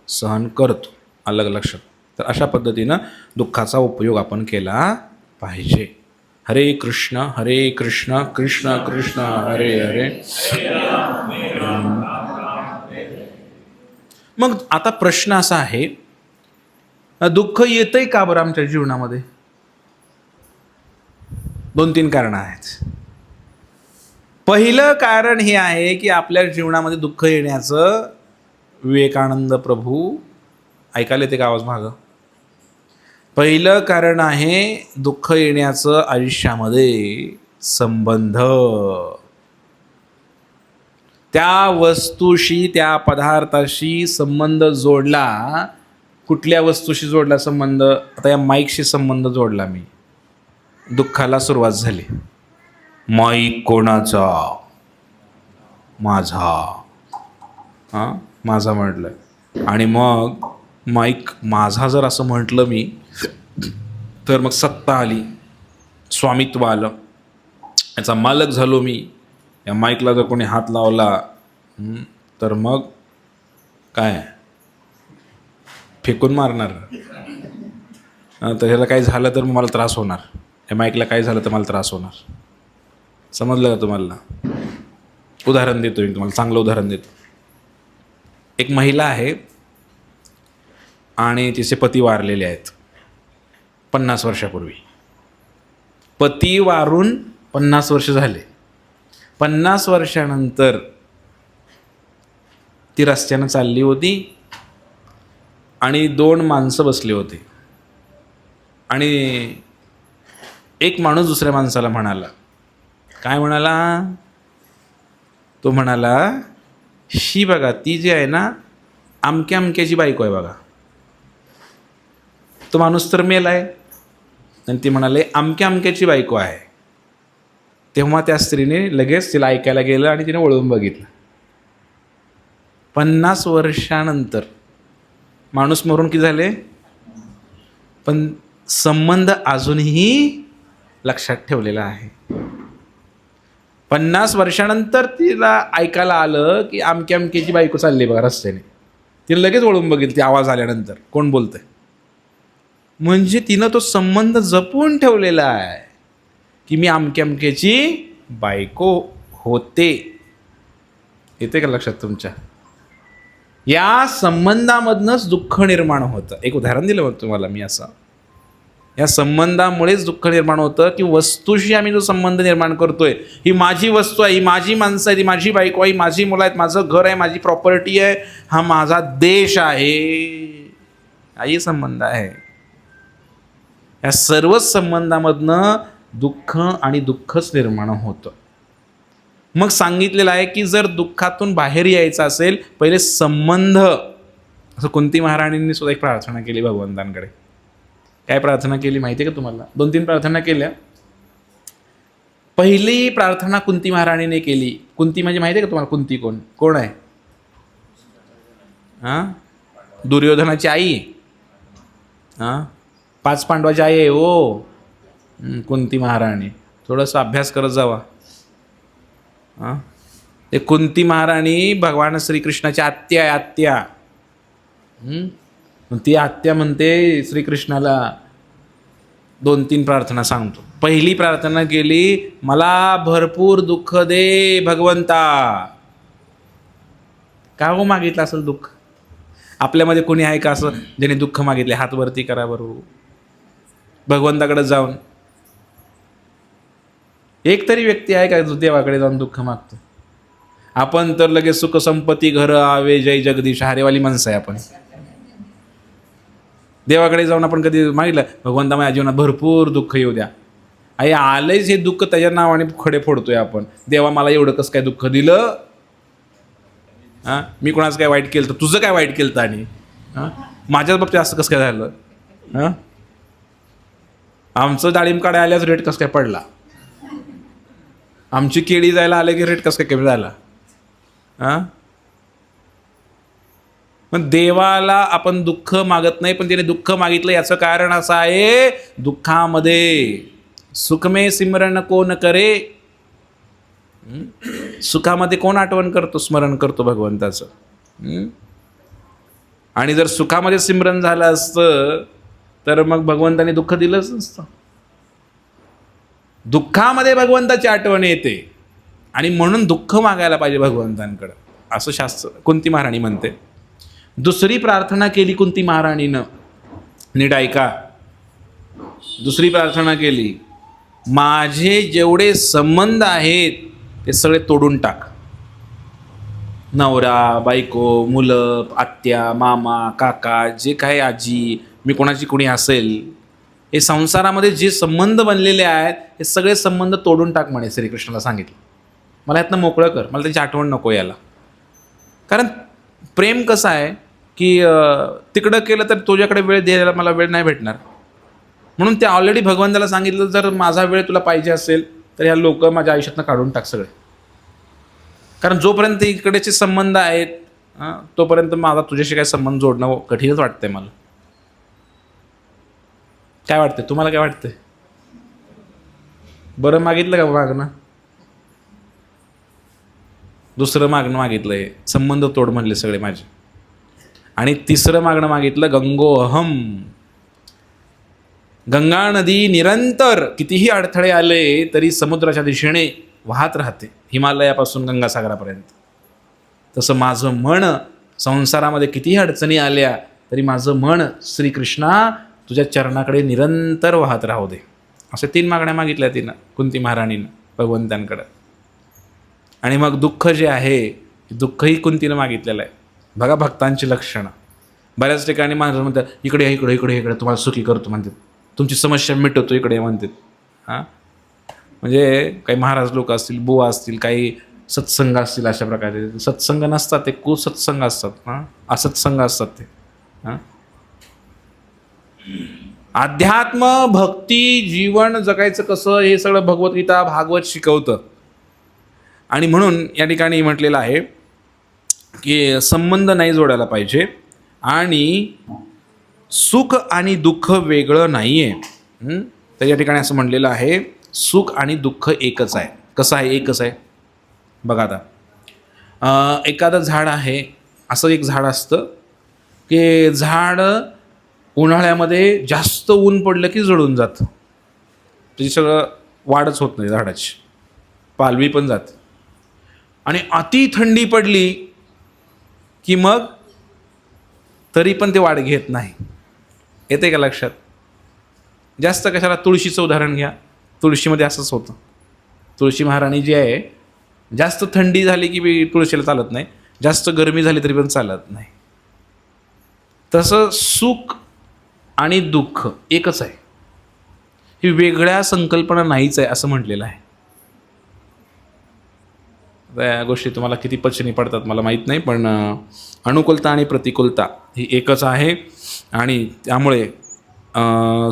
सहन करतो. अलग लक्षात. तर अशा पद्धतीनं दुःखाचा उपयोग आपण केला पाहिजे. हरे कृष्ण कृष्ण कृष्ण हरे हरे. मग आता प्रश्न असा आहे, दुःख येतंय का बरं आमच्या जीवनामध्ये? 2-3 कारणं आहेत. पहिलं कारण हे आहे की आपल्या जीवनामध्ये दुःख येण्याचं विवेकानंद प्रभू, ऐकायला येते का आवाज मागं? पहिलं कारण आहे दुःख येण्याचं आयुष्यामध्ये संबंध. त्या वस्तूशी, त्या पदार्थाशी संबंध जोडला. कुठल्या वस्तूशी जोडला संबंध? आता या माईकशी संबंध जोडला मी, दुःखाला सुरुवात झाली. माईक कोणाचा? माझा. माझा म्हटलं, आणि मग माईक माझा जर असं म्हटलं मी, तर मग सत्ता आली, स्वामित्व आलं. याचा मालक झालो मी, या माईकला जर कोणी हात लावला तर मग काय फेकून मारणार. तर ह्याला काही झालं तर मला त्रास होणार, या माईकला काही झालं तर मला त्रास होणार. समजलं का तुम्हाला? उदाहरण देतो मी तुम्हाला, चांगलं उदाहरण देतो. एक महिला आहे आणि तिचे पती वारलेले आहेत 50 वर्षापूर्वी. पती वारून 50 वर्ष झाले. 50 वर्षानंतर ती रस्त्यानं चालली होती आणि 2 माणसं बसले होते आणि एक माणूस दुसऱ्या माणसाला म्हणाला, काय म्हणाला? तो म्हणाला, शी बघा, ती जी आहे ना अमक्या अमक्याची बायको आहे बघा. तो माणूस तर मेला आहे आणि ती म्हणाले अमक्या अमक्याची बायको आहे. तेव्हा त्या स्त्रीने लगेच तिला ऐकायला गेलं आणि तिने वळून बघितलं. 50 वर्षानंतर माणूस मरून किती झाले, पण संबंध अजूनही लक्षात ठेवलेला आहे. 50 वर्षानंतर तिला ऐकायला आलं की अमक्या अमक्याची बायको चालली बघा रस्त्याने. तिने लगेच वळून बघितलं ती आवाज आल्यानंतर, कोण बोलतंय. म्हणजे तिनं तो संबंध जपून ठेवलेला आहे की मी अमक्या अमक्याची बायको होते. येते का लक्षात तुमच्या? या संबंधामधनंच दुःख निर्माण होतं. एक उदाहरण दिलं होतं तुम्हाला मी असं. या संबंधामुळेच दुःख निर्माण होतं की वस्तूशी आम्ही जो संबंध निर्माण करतोय, ही माझी वस्तू आहे, ही माझी माणसं आहे, ही माझी बायको आहे, ही माझी मुलं आहेत, माझं घर आहे, माझी प्रॉपर्टी आहे, हा माझा देश आहे, हाही संबंध आहे. या सर्वच संबंधामधनं दुःख आणि दुःखच निर्माण होतं. मग सांगितलेलं आहे की जर दुःखातून बाहेर यायचं असेल, पहिले संबंध. असं कुंती महाराणींनी सुद्धा एक प्रार्थना केली भगवंतांकडे. काय प्रार्थना केली माहिती आहे का तुम्हाला? 2-3 प्रार्थना केल्या. पहिली प्रार्थना कुंती महाराणीने केली. कुंती म्हणजे माहिती आहे का तुम्हाला? कुंती कोण आहे? दुर्योधनाची आई. 5 पांडवाची आई आहे हो कुंती महाराणी. थोडंसं अभ्यास करत जावा. ते कुंती महाराणी भगवान श्रीकृष्णाची आत्या आहे, आत्या. ती आत्या म्हणते श्रीकृष्णाला 2-3 प्रार्थना सांगतो. पहिली प्रार्थना केली, मला भरपूर दुःख दे भगवंता. का हो मागितलं असेल दुःख? आपल्यामध्ये कोणी आहे का असं ज्याने दुःख मागितले? हात वरती करा बरोबर. भगवंताकडे जाऊन एक तरी व्यक्ती आहे का जो देवाकडे जाऊन दुःख मागतो? आपण तर लगेच सुख संपत्ती घर आवे जय जगदीश हारेवाली माणसं आहे आपण. देवाकडे जाऊन आपण कधी मागितलं, भगवंता माझ्या जीवनात भरपूर दुःख येऊ द्या? आई आलंच हे दुःख त्याच्या नावाने खडे फोडतोय आपण. देवा मला एवढं कसं काय दुःख दिलं? मी कोणाचं काय वाईट केलं तर? तुझं काय वाईट केलं तर? आणि माझ्याच बाबतीत असं कसं काय झालं? आमचं डाळिंब काढायला आल्याच रेट कसं काय पडला? आमची केळी जायला आले की रेट कसं काय कमी झाला? मग देवाला आपण दुःख मागत नाही, पण त्याने दुःख मागितलं याचं कारण असं आहे, दुःखामध्ये सुखमे सिमरण कोण करे. सुखामध्ये कोण आठवण करतो, स्मरण करतो भगवंताचं. आणि जर सुखामध्ये सिमरण झालं असतं तर मग भगवंताने दुःख दिलंच नसतं. दुःखामध्ये भगवंताची आठवण येते आणि म्हणून दुःख मागायला पाहिजे भगवंतांकडं, असं शास्त्र कुंती महाराणी म्हणते. दुसरी प्रार्थना केली कुंती महाराणीनं, नीट ऐका. दुसरी प्रार्थना केली, माझे जेवढे संबंध आहेत ते सगळे तोडून टाक. नवरा, बायको, मुलं, आत्या, मामा, काका, जे काही आजी, मी कोणाची कोणी असेल, हे संसारामध्ये जे संबंध बनलेले आहेत हे सगळे संबंध तोडून टाक म्हणे श्रीकृष्णाला सांगितलं. मला यातनं मोकळं कर, मला त्याची आठवण नको याला. कारण प्रेम कसं आहे की तिकडं केलं तर तुझ्याकडे वेळ द्यायला मला वेळ नाही भेटणार. म्हणून ते ऑलरेडी भगवंताला सांगितलं, जर माझा वेळ तुला पाहिजे असेल तर ह्या लोक माझ्या आयुष्यातनं काढून टाक सगळे. कारण जोपर्यंत इकडेचे संबंध आहेत तोपर्यंत माझा तुझ्याशी काय संबंध जोडणं कठीणच वाटतंय मला. काय वाटतंय तुम्हाला? काय वाटतंय? बरं मागितलं का मागणं? दुसरं मागणं मागितलं आहे, संबंध तोड म्हणले सगळे माझे. आणि तिसरं मागणं मागितलं गंगोअहम. गंगा नदी निरंतर कितीही अडथळे आले तरी समुद्राच्या दिशेने वाहत राहते, हिमालयापासून गंगासागरापर्यंत. तसं माझं मन संसारामध्ये कितीही अडचणी आल्या तरी माझं मन श्रीकृष्णा तुझ्या चरणाकडे निरंतर वाहत राहू दे. अशा 3 मागण्या मागितल्या तिनं, कुंती महाराणीनं भगवंतांकडं. आणि मग दुःख जे आहे, दुःखही कुंतीनं मागितलेलं आहे. बघा भक्तांची लक्षणं. बऱ्याच ठिकाणी महाराज म्हणतात इकडे इकडे इकडे इकडे तुम्हाला सुखी करतो म्हणतात, तुमची समस्या मिटवतो इकडे म्हणतात. हां, म्हणजे काही महाराज लोक असतील, बुवा असतील, काही सत्संग असतील, अशा प्रकारे. सत्संग नसतात ते, कुसत्संग असतात. हां, असत्संग असतात ते. हां, अध्यात्म भक्ती जीवन जगायचं कसं हे सगळं भगवद्गीता भागवत शिकवतं. आणि म्हणून या ठिकाणी म्हटलेलं आहे की संबंध नाही जोडायला पाहिजे आणि सुख आणि दुःख वेगळं नाही आहे. तर या ठिकाणी असं म्हटलेलं आहे सुख आणि दुःख एकच आहे. कसं आहे? एकच आहे. बघा आता एखादं झाड आहे, असं एक झाड असतं की झाड उन्हाळ्यामध्ये जास्त ऊन पडलं की जळून जातं, त्याची सगळं वाढच होत नाही, झाडाची पालवी पण जाते. आणि अति थंडी पडली की मग तरी पण ते वाढ घेत नाही. येते का लक्षात? जास्त कशाला, तुळशीचं उदाहरण घ्या. तुळशीमध्ये असंच होतं. तुळशी महाराणी जी आहे, जास्त थंडी झाली की बी तुळशीला चालत नाही, जास्त गरमी झाली तरी पण चालत नाही. तसं सुख आणि दुःख एकच आहे, ही वेगळ्या संकल्पना नाहीच आहे असं म्हटलेलं आहे. या गोष्टी तुम्हाला किती पचनी पडतात मला माहीत नाही, पण अनुकूलता आणि प्रतिकूलता ही एकच आहे. आणि त्यामुळे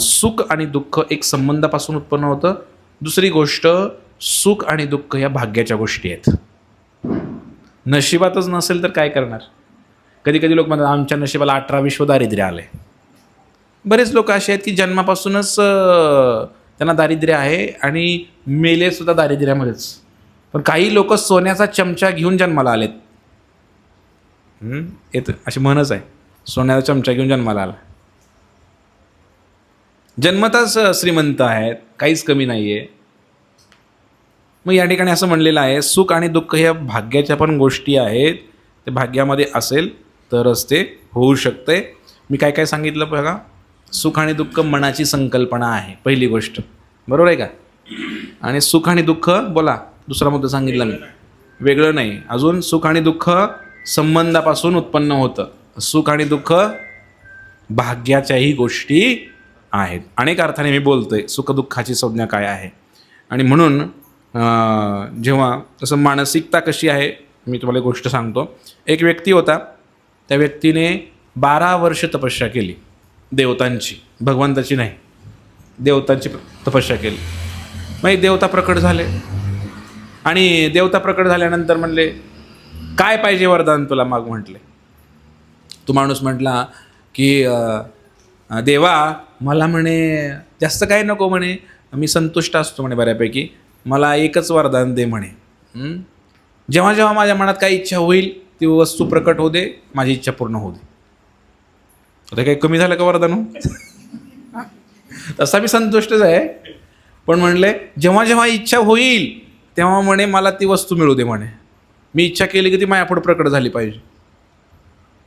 सुख आणि दुःख एक संबंधापासून उत्पन्न होतं. दुसरी गोष्ट, सुख आणि दुःख या भाग्याच्या गोष्टी आहेत. नशिबातच नसेल तर काय करणार? कधी कधी लोक म्हणतात आमच्या नशिबाला 18 विश्व दारिद्र्य आले. बरेच लोक असे आहेत की जन्मापासूनच त्यांना दारिद्र्य आहे आणि मेलेसुद्धा दारिद्र्यामध्येच. पण काही लोक सोन्याचा चमचा घेऊन जन्माला आलेत. येतं अशी म्हणच आहे, सोन्याचा चमचा घेऊन जन्माला आला. जन्मताच श्रीमंत आहेत, काहीच कमी नाही आहे. मग या ठिकाणी असं म्हणलेलं आहे सुख आणि दुःख ह्या भाग्याच्या पण गोष्टी आहेत. ते भाग्यामध्ये असेल तरच ते होऊ शकते. मी काय काय सांगितलं बघा. सुख आणि दुःख मनाची संकल्पना आहे, पहिली गोष्ट. बरोबर आहे का? आणि सुख आणि दुःख, बोला दुसरा मुद्दा सांगितला मी, वेगळं नाही. अजून सुख आणि दुःख संबंधापासून उत्पन्न होतं. सुख आणि दुःख भाग्याच्याही गोष्टी आहेत. अनेक अर्थाने मी बोलतोय सुखदुःखाची संज्ञा काय आहे. आणि म्हणून जेव्हा तसं मानसिकता कशी आहे, मी तुम्हाला एक गोष्ट सांगतो. एक व्यक्ती होता, त्या व्यक्तीने 12 वर्ष तपस्या केली देवतांची, भगवंताची नाही, देवतांची तपस्या केली. मग एक देवता प्रकट झाले आणि देवता प्रकट झाल्यानंतर म्हणले काय पाहिजे वरदान तुला माग. म्हटले. तो माणूस म्हटला की देवा मला म्हणे जास्त काय नको म्हणे, मी संतुष्ट असतो म्हणे बऱ्यापैकी, मला एकच वरदान दे म्हणे. जेव्हा जेव्हा माझ्या मनात काही इच्छा होईल ती वस्तू प्रकट होऊ दे, माझी इच्छा पूर्ण होऊ दे. आता काही कमी झालं का वरदान? हो तसा मी संतुष्टच आहे, पण म्हणले जेव्हा जेव्हा इच्छा होईल तेव्हा म्हणे मला ती वस्तू मिळू दे म्हणे. मी इच्छा केली की ती माझ्यापुढे प्रकट झाली पाहिजे.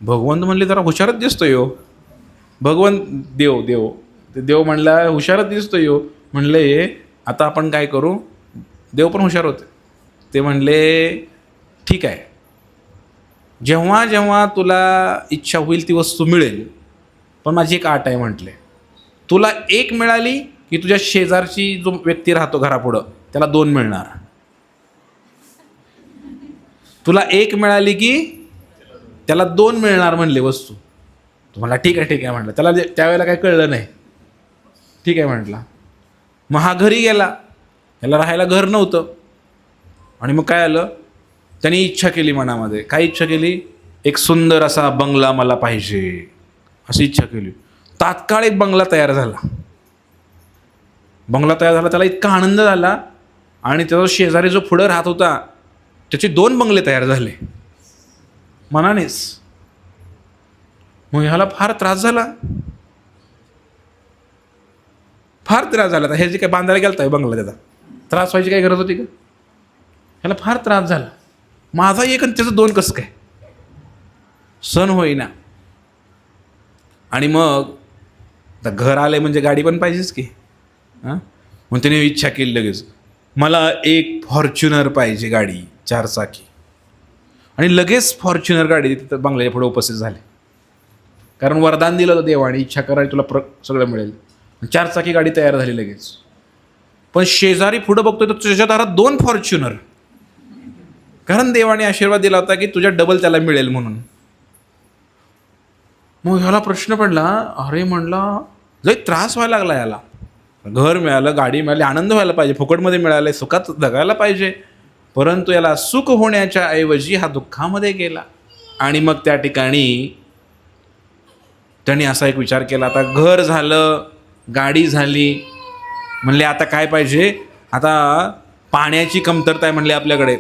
भगवंत म्हणले जरा हुशारच दिसतोय हो. भगवंत देव म्हणला हुशारच दिसतोय हो. म्हणले आता आपण काय करू? देव पण हुशार होते. ते म्हणले ठीक आहे, जेव्हा जेव्हा तुला इच्छा होईल ती वस्तू मिळेल, पण माझी एक अट आहे. म्हटले तुला एक मिळाली की तुझ्या शेजारची जो व्यक्ती राहतो घरापुढं त्याला 2 मिळणार. तुला एक मिळाली की त्याला 2 मिळणार म्हणले वस्तू. तुम्हाला ठीक आहे म्हटलं. त्याला त्यावेळेला काय कळलं नाही. ठीक आहे म्हटला. मग हा घरी गेला, ह्याला राहायला घर नव्हतं. आणि मग काय आलं, त्याने इच्छा केली मनामध्ये. काय इच्छा केली? एक सुंदर असा बंगला मला पाहिजे अशी इच्छा केली. तात्काळ एक बंगला तयार झाला. त्याला इतका आनंद झाला. आणि त्याचा शेजारी जो पुढं राहत होता त्याचे 2 बंगले तयार झाले मनानेच. मग ह्याला फार त्रास झाला, फार त्रास झाला. आता हे जे काय बांधायला गेलता बंगला, त्याचा त्रास व्हायची काही गरज होती का? ह्याला फार त्रास झाला. माझा एक आणि त्याचं 2 कसं काय सण होईना. आणि मग आता घर आलंय म्हणजे गाडी पण पाहिजेच की. हां, मग त्याने इच्छा केली लगेच, मला एक फॉर्च्युनर पाहिजे गाडी 4 चाकी. आणि लगेच फॉर्च्युनर गाडी तिथं बंगल्याच्या पुढे उपस्थित झाली. कारण वरदान दिलं होतं देवाने, इच्छा करायला तुला सगळं मिळेल. 4 चाकी गाडी तयार झाली लगेच. पण शेजारी पुढं बघतोय तर तुझ्या दारात 2 फॉर्च्युनर. कारण देवाने आशीर्वाद दिला होता की तुझ्या डबल त्याला मिळेल म्हणून. मग ह्याला प्रश्न पडला, अरे म्हणला लई त्रास व्हायला लागला याला. घर मिळालं, गाडी मिळाली, आनंद व्हायला पाहिजे, फुकटमध्ये मिळालं, सुखात जगायला पाहिजे. परंतु याला सुख होण्याच्या ऐवजी हा दुःखामध्ये गेला. आणि मग त्या ठिकाणी त्यांनी असा एक विचार केला, आता घर झालं, गाडी झाली, म्हणले आता काय पाहिजे, आता पाण्याची कमतरता आहे म्हणले आपल्याकडे.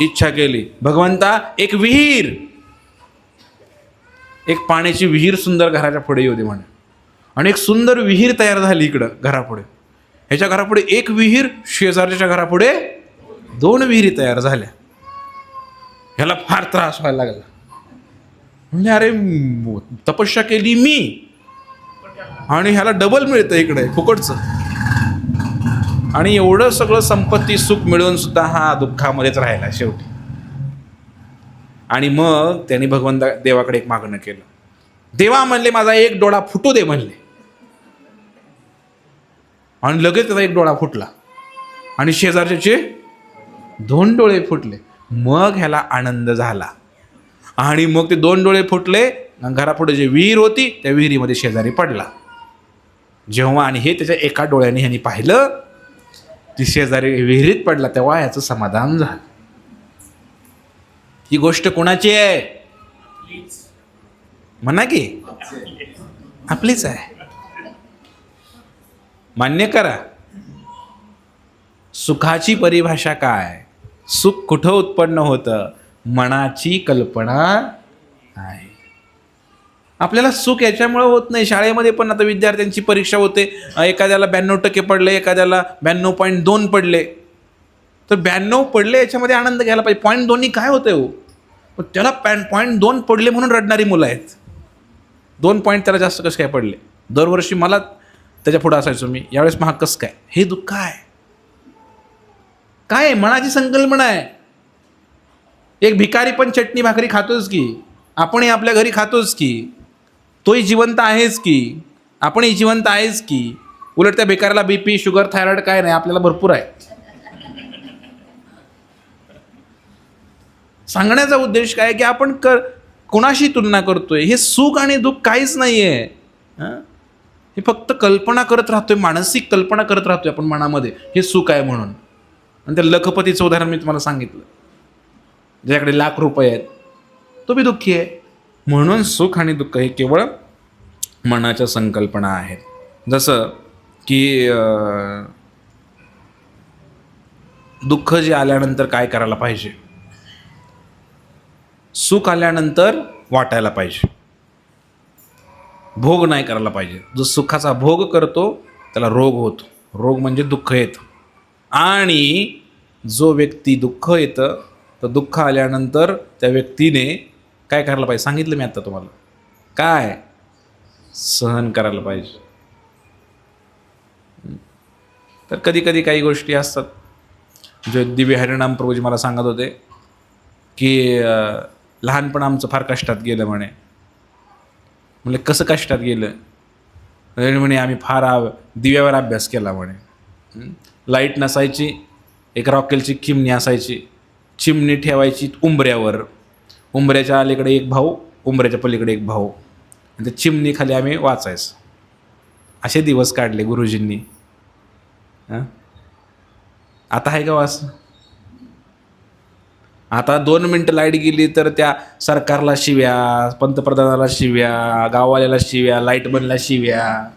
इच्छा केली, भगवंता एक विहीर, एक पाण्याची विहीर सुंदर घराच्या पुढे येऊ दे म्हणे. आणि एक सुंदर विहीर तयार झाली इकडं घरापुढे. ह्याच्या घरापुढे एक विहीर, शेजारच्या घरापुढे 2 विहिरी तयार झाल्या. ह्याला फार त्रास व्हायला लागला. म्हणजे अरे तपस्या केली मी आणि ह्याला डबल मिळतं इकडे फुकटचं. आणि एवढं सगळं संपत्ती सुख मिळून सुद्धा हा दुःखामध्येच राहिला शेवटी. आणि मग त्यांनी देवाकडे एक मागणं केलं. देवा म्हणले माझा एक डोळा फुटू दे म्हणले. आणि लगेच त्याचा एक डोळा फुटला आणि शेजारच्याचे 2 डोळे फुटले. मग ह्याला आनंद झाला. आणि मग ते 2 डोळे फुटले, घरापुढे जे विहीर होती त्या विहिरीमध्ये शेजारी पडला. जेव्हा आणि हे त्याच्या एका डोळ्याने ह्यांनी पाहिलं, ती शेजारी विहिरीत पडला, तेव्हा याचं समाधान झालं. ही गोष्ट कोणाची आहे म्हणा की? आपलीच आहे. मान्य करा. सुखाची परिभाषा काय? सुख कुठं उत्पन्न होतं? मनाची कल्पना आहे. आपल्याला सुख याच्यामुळे होत नाही. शाळेमध्ये पण आता विद्यार्थ्यांची परीक्षा होते, एखाद्याला 92% पडले, एखाद्याला 92.2 पडले. तर 92 पडले याच्यामध्ये आनंद घ्यायला पाहिजे. 0.2 काय होतंय हो? पण त्याला 0.2 पडले म्हणून रडणारी मुलं आहेत. 2 पॉईंट त्याला जास्त कसं काय पडले? दरवर्षी मला त्याच्या पुढं असायचो मी, यावेळेस महाग कसं काय? हे दुःख आहे. काय मनाची संकल्पना आहे. एक भिकारी पण चटणी भाकरी खातोच की, आपणही आपल्या घरी खातोच की, तोही जिवंत आहेच की, आपणही जिवंत आहेच की. उलट त्या भिकाऱ्याला BP, शुगर, थायरॉइड काय नाही, आपल्याला भरपूर आहे. सांगण्याचा उद्देश काय की आपण कोणाशी तुलना करतोय? हे सुख आणि दुःख काहीच नाही आहे. हे फक्त कल्पना करत राहतोय, मानसिक कल्पना करत राहतोय आपण मनामध्ये, हे सुख आहे म्हणून. आणि त्या लखपतीचं उदाहरण मी तुम्हाला सांगितलं, ज्याच्याकडे लाख रुपये आहेत तो बी दुःखी आहे. म्हणून सुख आणि दुःख हे केवळ मनाच्या संकल्पना आहेत. जसं की दुःख जे आल्यानंतर काय करायला पाहिजे, सुख आल्यानंतर वाटायला पाहिजे, भोग नाही करायला पाहिजे. जो सुखाचा भोग करतो त्याला रोग होतो. रोग म्हणजे दुःख येतं. आणि जो व्यक्ती दुःख येतं, तर दुःख आल्यानंतर त्या व्यक्तीने काय करायला पाहिजे सांगितलं मी आता तुम्हाला. काय? सहन करायला पाहिजे. तर कधी कधी काही गोष्टी असतात, जे दिव्य हरिनाम प्रभूजी मला सांगत होते की लहानपण आमचं फार कष्टात गेलं म्हणे. म्हणजे कसं कष्टात गेलं म्हणे, आम्ही फार दिव्यावर अभ्यास केला म्हणे. लाईट नसायची, एक रॉकेलची चिमणी असायची, चिमणी ठेवायची उंबऱ्यावर, उंबऱ्याच्या अलीकडे एक भाऊ, उंबऱ्याच्या पलीकडे एक भाऊ, आणि त्या चिमणीखाली आम्ही वाचायचं. असे दिवस काढले गुरुजींनी. आता आहे का वास? आता 2 मिनटं लाईट गेली तर त्या सरकारला शिव्या, पंतप्रधानाला शिव्या, गाववाल्याला शिव्या, लाईट बंदला शिव्या.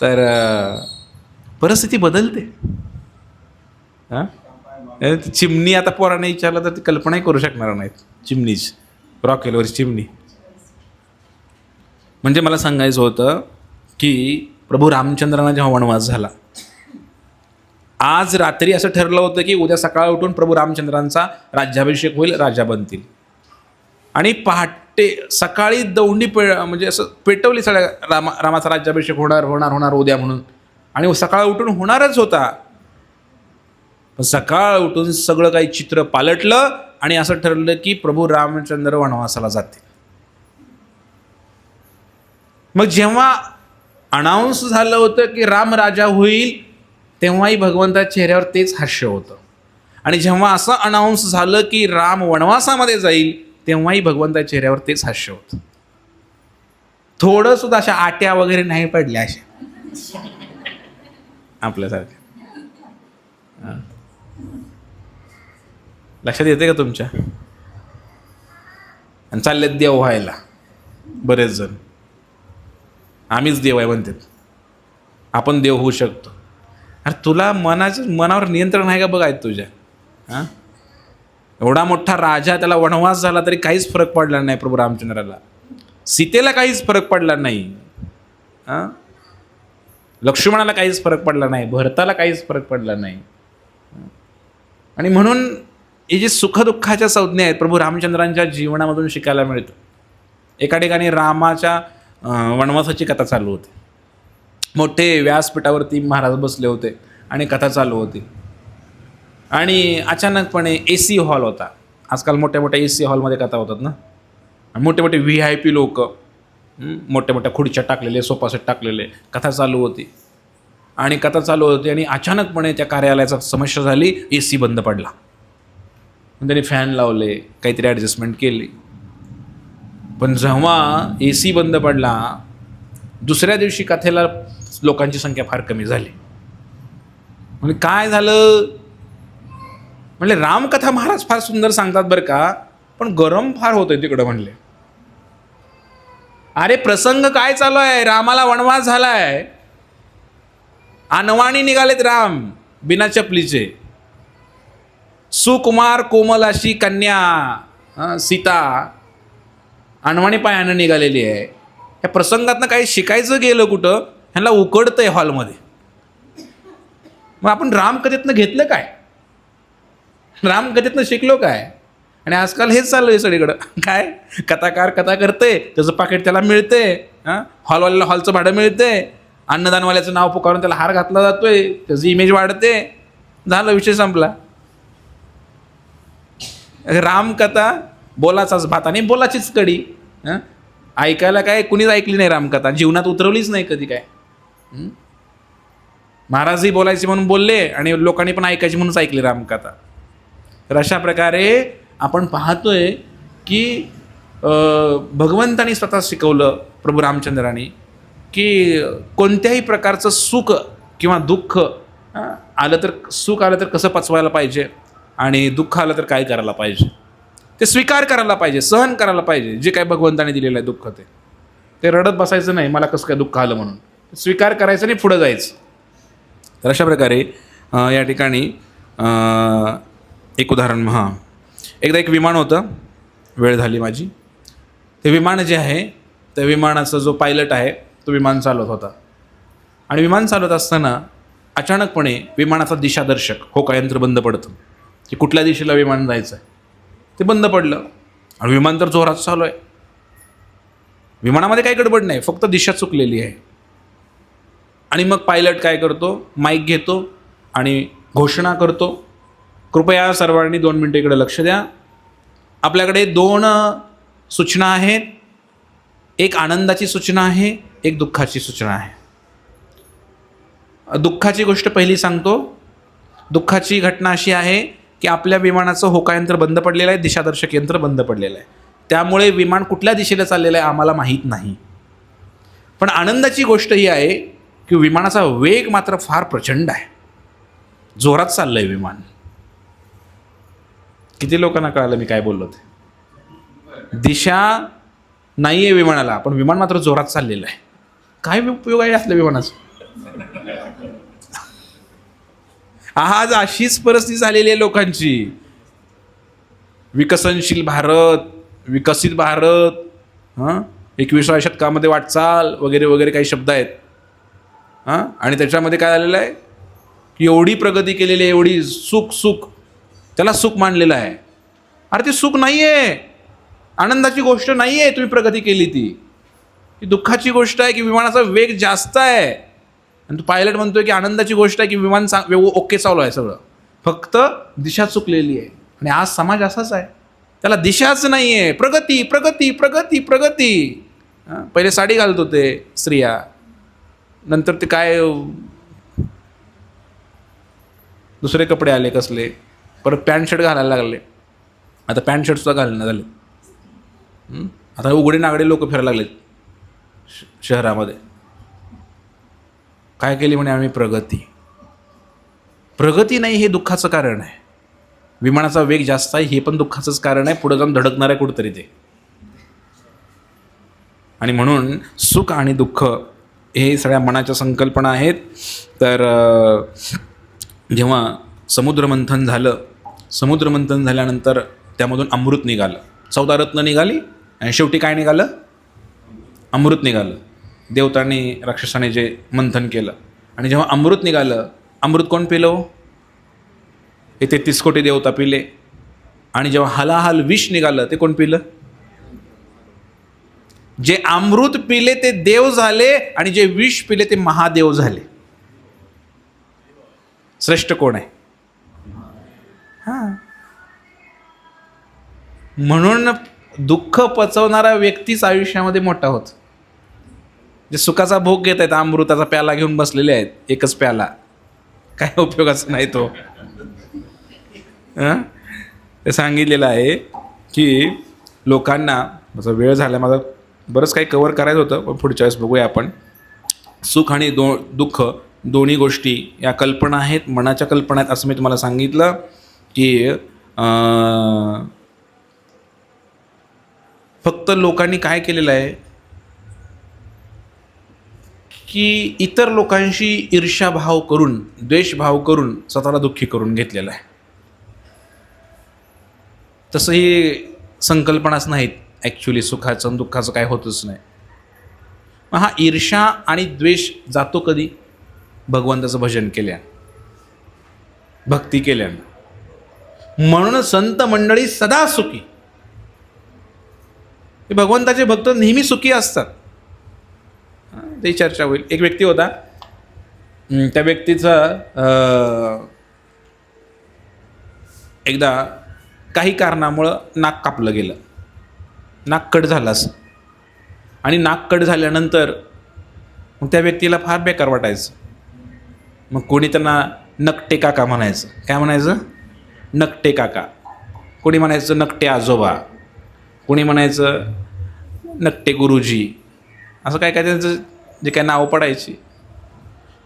तर परिस्थिती बदलते. हां चिमणी आता पोराने विचारलं तर ती कल्पनाही करू शकणार नाहीत. चिमणीच रॉकेलवरची चिमणी. म्हणजे मला सांगायचं होतं की प्रभू रामचंद्रांना जेव्हा वनवास झाला, आज रात्री असं ठरलं होतं की उद्या सकाळ उठून प्रभू रामचंद्रांचा राज्याभिषेक होईल, राजा बनतील. आणि पहाटे सकाळी दौंडी म्हणजे असं पेटवली सगळ्या रामाचा राज्याभिषेक होणार होणार होणार उद्या म्हणून, आणि सकाळ उठून होणारच होता. पण सकाळ उठून सगळं काही चित्र पालटलं आणि असं ठरलं की प्रभू रामचंद्र वनवासाला जातील. मग जेव्हा अनाऊन्स झालं होतं की राम राजा होईल, तेव्हाही भगवंताच्या चेहऱ्यावर तेच हास्य होतं. आणि जेव्हा असं अनाऊन्स झालं की राम वनवासामध्ये जाईल, तेव्हाही भगवंताच्या चेहऱ्यावर तेच हास्य होतं. थोडं सुद्धा अशा आट्या वगैरे नाही पडल्या अशा आपल्यासारख्या. लक्षात येते का तुमच्या? आणि चाललेत देव व्हायला बरेच जण. आम्हीच देव आहे म्हणतात, आपण देव होऊ शकतो. अरे तुला मनावर नियंत्रण आहे का बघाय तुझ्या? हां एवढा मोठा राजा, त्याला वनवास झाला तरी काहीच फरक पडला नाही प्रभू रामचंद्राला. सीतेला काहीच फरक पडला नाही. हां लक्ष्मणाला काहीच फरक पडला नाही, भरताला काहीच फरक पडला नाही. आणि म्हणून हे जे सुखदुःखाच्या संज्ञा आहेत प्रभू रामचंद्रांच्या जीवनामधून शिकायला मिळतं. एका ठिकाणी रामाच्या वनवासाची कथा चालू होती. मोठे व्यासपीठावरती महाराज बसले होते आणि कथा चालू होती. आणि अचानकपणे AC हॉल होता. आजकाल मोठ्या मोठ्या AC हॉलमध्ये कथा होतात ना. मोठे मोठे VIP लोक, मोठ्या मोठ्या खुर्च्या टाकलेले, सोफा सेट टाकलेले, कथा चालू होती. आणि कथा चालू होती आणि अचानकपणे त्या कार्यालयाचा समस्या झाली, AC बंद पडला. त्यांनी फॅन लावले, काहीतरी ॲडजस्टमेंट केली. पण जेव्हा AC बंद पडला, दुसऱ्या दिवशी कथेला लोकांची संख्या फार कमी झाली. म्हणजे काय झालं? म्हणले रामकथा महाराज फार सुंदर सांगतात बरं का, पण गरम फार होतंय तिकडं. म्हणले अरे प्रसंग काय चालू आहे? रामाला वनवास झालाय, अनवाणी निघालेत राम बिना चपलीचे. सुकुमार कोमल अशी कन्या सीता अनवाणी पायानं निघालेली आहे. या प्रसंगातनं काही शिकायचं गेलं कुठं, ह्यांना उकडतंय हॉलमध्ये. मग आपण रामकथेतनं घेतलं काय? रामकथेतनं शिकलो काय? आणि आजकाल हेच चालू आहे सगळीकडं. काय कथाकार कथा करते, त्याचं पाकिट त्याला मिळते, हॉलवाल्याला हॉलचं भाडं मिळते, अन्नदानवाल्याचं नाव पुकारून त्याला हार घातला जातोय, त्याची इमेज वाढते, झालं विषय संपला. रामकथा बोलाचाच भात आणि बोलाचीच कडी. ऐकायला काय कुणीच ऐकली नाही रामकथा, जीवनात उतरवलीच नाही कधी काय. महाराजही बोलायचे म्हणून बोलले आणि लोकांनी पण ऐकायची म्हणूनच ऐकली रामकथा. तर अशा प्रकारे आपण पाहतोय की भगवंतानी स्वतः शिकवलं प्रभू रामचंद्रांनी की कोणत्याही प्रकारचं सुख किंवा दुःख आलं तर, सुख आलं तर कसं पचवायला पाहिजे आणि दुःख आलं तर काय करायला पाहिजे. ते स्वीकार करायला पाहिजे, सहन करायला पाहिजे. जे काय भगवंताने दिलेलं आहे दुःख, ते रडत बसायचं नाही मला कसं काय दुःख आलं म्हणून. स्वीकार करायचं आणि पुढं जायचं. तर अशा प्रकारे या ठिकाणी एक उदाहरण. एकदा एक विमान होतं, वेळ झाली माझी. ते विमान जे आहे, त्या विमानाचा जो पायलट आहे तो विमान चालवत होता. आणि विमान चालवत असताना अचानकपणे विमानाचा दिशादर्शक होकायंत्र बंद पडतं की कुठल्या दिशेला विमान जायचं आहे. ते बंद पडलं आणि विमान तर जोरात चालू आहे. विमानामध्ये काही गडबड नाही, फक्त दिशा चुकलेली आहे. आणि मग पायलट काय करतो, माईक घेतो आणि घोषणा करतो, कृपया सर्वांनी 2 मिनटं इकडे लक्ष द्या. आपल्याकडे 2 सूचना आहेत. एक आनंदाची सूचना आहे, एक दुःखाची सूचना आहे. दुःखाची गोष्ट पहिली सांगतो. दुःखाची घटना अशी आहे की आपल्या विमानाचं होकायंत्र बंद पडलेलं आहे, दिशादर्शक यंत्र बंद पडलेलं आहे. त्यामुळे विमान कुठल्या दिशेला चाललेलं आहे आम्हाला माहीत नाही. पण आनंदाची गोष्ट ही आहे की विमानाचा वेग मात्र फार प्रचंड आहे, जोरात चाललं आहे विमान. किती लोकांना कळालं मी काय बोललो ते? दिशा नाही आहे विमानाला, पण विमान मात्र जोरात चाललेलं आहे. काय उपयोग आहे असल्या विमानाचा? आज अशीच परिस्थिती झालेली आहे लोकांची. विकसनशील भारत, विकसित भारत, 21व्या शतकामध्ये वाटचाल वगैरे वगैरे काही शब्द आहेत. आणि त्याच्यामध्ये काय झालेलं आहे की एवढी प्रगती केलेली आहे, एवढी सुख त्याला सुख मानलेलं आहे. अरे ते सुख नाही आहे, आनंदाची गोष्ट नाही आहे. तुम्ही प्रगती केली ती दुःखाची गोष्ट आहे की विमानाचा वेग जास्त आहे. आणि तो पायलट म्हणतोय की आनंदाची गोष्ट आहे की विमान ओके चालू आहे सगळं, फक्त दिशा चुकलेली आहे. आणि आज समाज असाच आहे, त्याला दिशाच नाही आहे. प्रगती प्रगती प्रगती प्रगती. पहिले साडी घालत होते स्त्रिया, नंतर ते काय दुसरे कपडे आले कसले, परत पॅन्ट शर्ट घालायला लागले. आता पॅन्ट शर्टसुद्धा घालणं झाले. आता उघडे नागडे लोक फिरायला लागलेत शहरामध्ये. काय केली म्हणे आम्ही प्रगती नाही, हे दुःखाचं कारण आहे. विमानाचा वेग जास्त आहे, हे पण दुःखाचंच कारण आहे. पुढे जाऊन धडकणार आहे कुठंतरी ते. आणि म्हणून सुख आणि दुःख हे सगळ्या मनाच्या संकल्पना आहेत. तर जेव्हा समुद्रमंथन झाल्यानंतर त्यामधून अमृत निघालं, 14 रत्न निघाली आणि शेवटी काय निघालं? अमृत निघालं. देवतांनी राक्षसाने जे मंथन केलं आणि जेव्हा अमृत निघालं, अमृत कोण पिलं? हे 33 कोटी देवता पिले. आणि जेव्हा हलाहल विष निघालं, ते कोण पिलं? जे अमृत पिले ते देव झाले आणि जे विष पिले ते महादेव झाले. श्रेष्ठ कोण आहे? म्हणून दुःख पचवणारा व्यक्तीच आयुष्यामध्ये मोठा होत. जे सुखाचा भोग घेत आहेत, अमृताचा प्याला घेऊन बसलेले आहेत, एकच प्याला, काय उपयोगाचा नाही तो. ते सांगितलेलं आहे की लोकांना, माझा वेळ झाला, माझं बरंच काही कव्हर करायचं होतं, पण पुढच्या वेळेस बघूया आपण. सुख आणि दुःख दोन्ही गोष्टी या कल्पना आहेत, मनाच्या कल्पना आहेत, असं मी तुम्हाला सांगितलं की फक्त लोकांनी काय केलेलं आहे की इतर लोकांशी ईर्ष्याभाव करून, द्वेषभाव करून स्वतःला दुःखी करून घेतलेला आहे. तसं ही संकल्पनाच नाहीत ॲक्च्युली. सुखाचं आणि दुःखाचं काय होतच नाही. मग हा ईर्ष्या आणि द्वेष जातो कधी? भगवंताचं भजन केल्यानं, भक्ती केल्यानं. म्हणून संत मंडळी सदा सुखी. हे भगवंताचे भक्त नेहमी सुखी असतात. ते चर्चा होईल. एक व्यक्ती होता, त्या व्यक्तीचं एकदा काही कारणामुळं नाक कापलं गेलं, नाक कट झालं असं. आणि नाक कट झाल्यानंतर मग त्या व्यक्तीला फार बेकार वाटायचं. मग कोणी त्यांना नकटे काका म्हणायचं. काय म्हणायचं? नकटे काका. कोणी म्हणायचं नकटे आजोबा, कोणी म्हणायचं नकटे गुरुजी, असं काय काय त्यांचं जे काय नावं पडायची.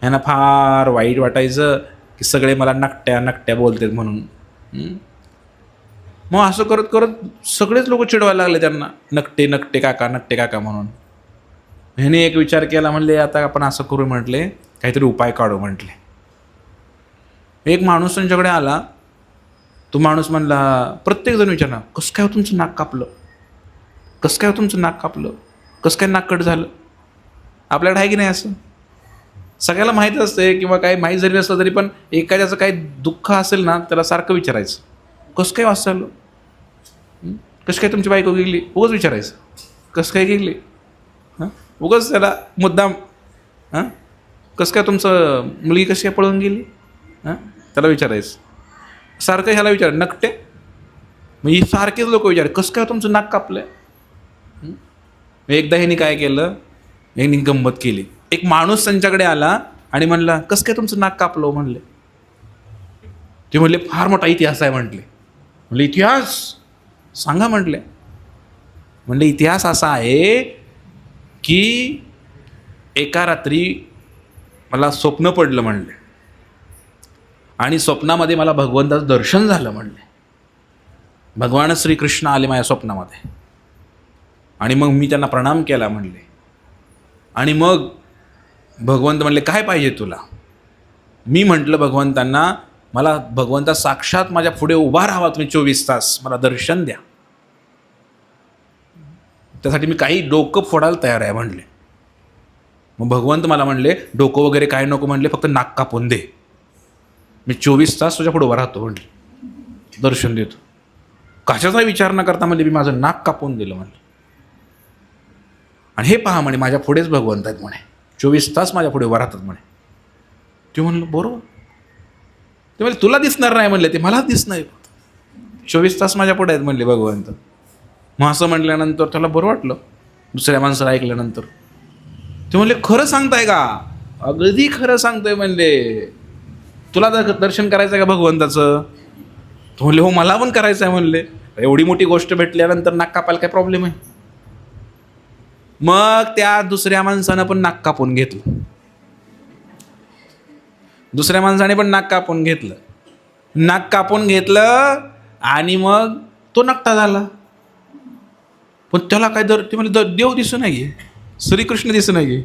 ह्यांना फार वाईट वाटायचं की सगळे मला नकट्या बोलतात म्हणून. मग असं करत करत सगळेच लोक चिडवायला लागले त्यांना, नकटे काका म्हणून. ह्याने एक विचार केला, म्हणले आता आपण असं करू, म्हटले काहीतरी उपाय काढू म्हटले. एक माणूस त्यांच्याकडे आला. तो माणूस म्हणला, प्रत्येकजण विचारणार, कसं काय तुमचं नाक कापलं, कसं काय तुमचं नाक कापलं, कसं काय नाक कट झालं? आपल्याकडे आहे की नाही असं? सगळ्याला माहीत असते, किंवा काही माहीत जरी नसलं तरी पण एखाद्याचं काही दुःख असेल ना, त्याला सारखं विचारायचं, कसं काय वाच चाललं, कसं काय तुमची बायको गेली, उगाच विचारायचं, कसं काय गेली, उगाच त्याला मुद्दाम, कसं काय तुमचं मुलगी कशी काय पळून गेली, त्याला विचारायचं. सारखं ह्याला विचार, नकटे, मग ही सारखेच लोक विचार, कसं काय तुमचं नाक कापलंय. एकदा ह्यांनी काय केलं, ह्यांनी गंमत केली. एक माणूस त्यांच्याकडे आला आणि म्हणला, कसं काय तुमचं नाक कापलं म्हणले. ते म्हणले, फार मोठा इतिहास आहे म्हटले. म्हणले, इतिहास सांगा म्हटले. म्हणले, इतिहास असा आहे की एका रात्री मला स्वप्न पडलं म्हणले, आणि स्वप्नामध्ये मला भगवंताचं दर्शन झालं म्हणले. भगवान श्रीकृष्ण आले माझ्या स्वप्नामध्ये, आणि मग मी त्यांना प्रणाम केला म्हणले. आणि मग भगवंत म्हणले, काय पाहिजे तुला. मी म्हटलं भगवंतांना मला भगवंता साक्षात माझ्या पुढे उभा राहावा तुम्ही 24 तास, मला दर्शन द्या. त्यासाठी मी काही डोकं फोडायला तयार आहे म्हणले. मग भगवंत मला म्हणले डोकं वगैरे काय नको म्हणले, फक्त नाक कापून दे, मी 24 तास तुझ्या पुढे उभा राहतो म्हणले, दर्शन देतो. कशाचा विचार न करता म्हणले मी माझं नाक कापून दिलं म्हणले. आणि हे पहा म्हणे माझ्या पुढेच भगवंत आहेत म्हणे, 24 तास माझ्या पुढे उभा राहतात म्हणे. ते म्हणलं बरोबर. ते म्हणजे तुला दिसणार नाही म्हणले, ते मलाच दिसणार, 24 तास माझ्या पुढे आहेत म्हणले भगवंत. मग असं म्हटल्यानंतर त्याला बरं वाटलं. दुसऱ्या माणसाला ऐकल्यानंतर ते म्हणले खरं सांगताय का? अगदी खरं सांगतोय म्हणले. तुला दर्शन करायचं आहे का भगवंताचं? तो म्हणले हो मला पण करायचं आहे म्हणले. एवढी मोठी गोष्ट भेटल्यानंतर नाक कापायला काय प्रॉब्लेम आहे? मग त्या दुसऱ्या माणसानं पण नाक कापून घेतलं. दुसऱ्या माणसाने पण नाक कापून घेतलं. नाक कापून घेतलं आणि मग तो नकटा झाला. पण त्याला काय ते म्हणले देव दिसू नाही, श्रीकृष्ण दिसू नाही.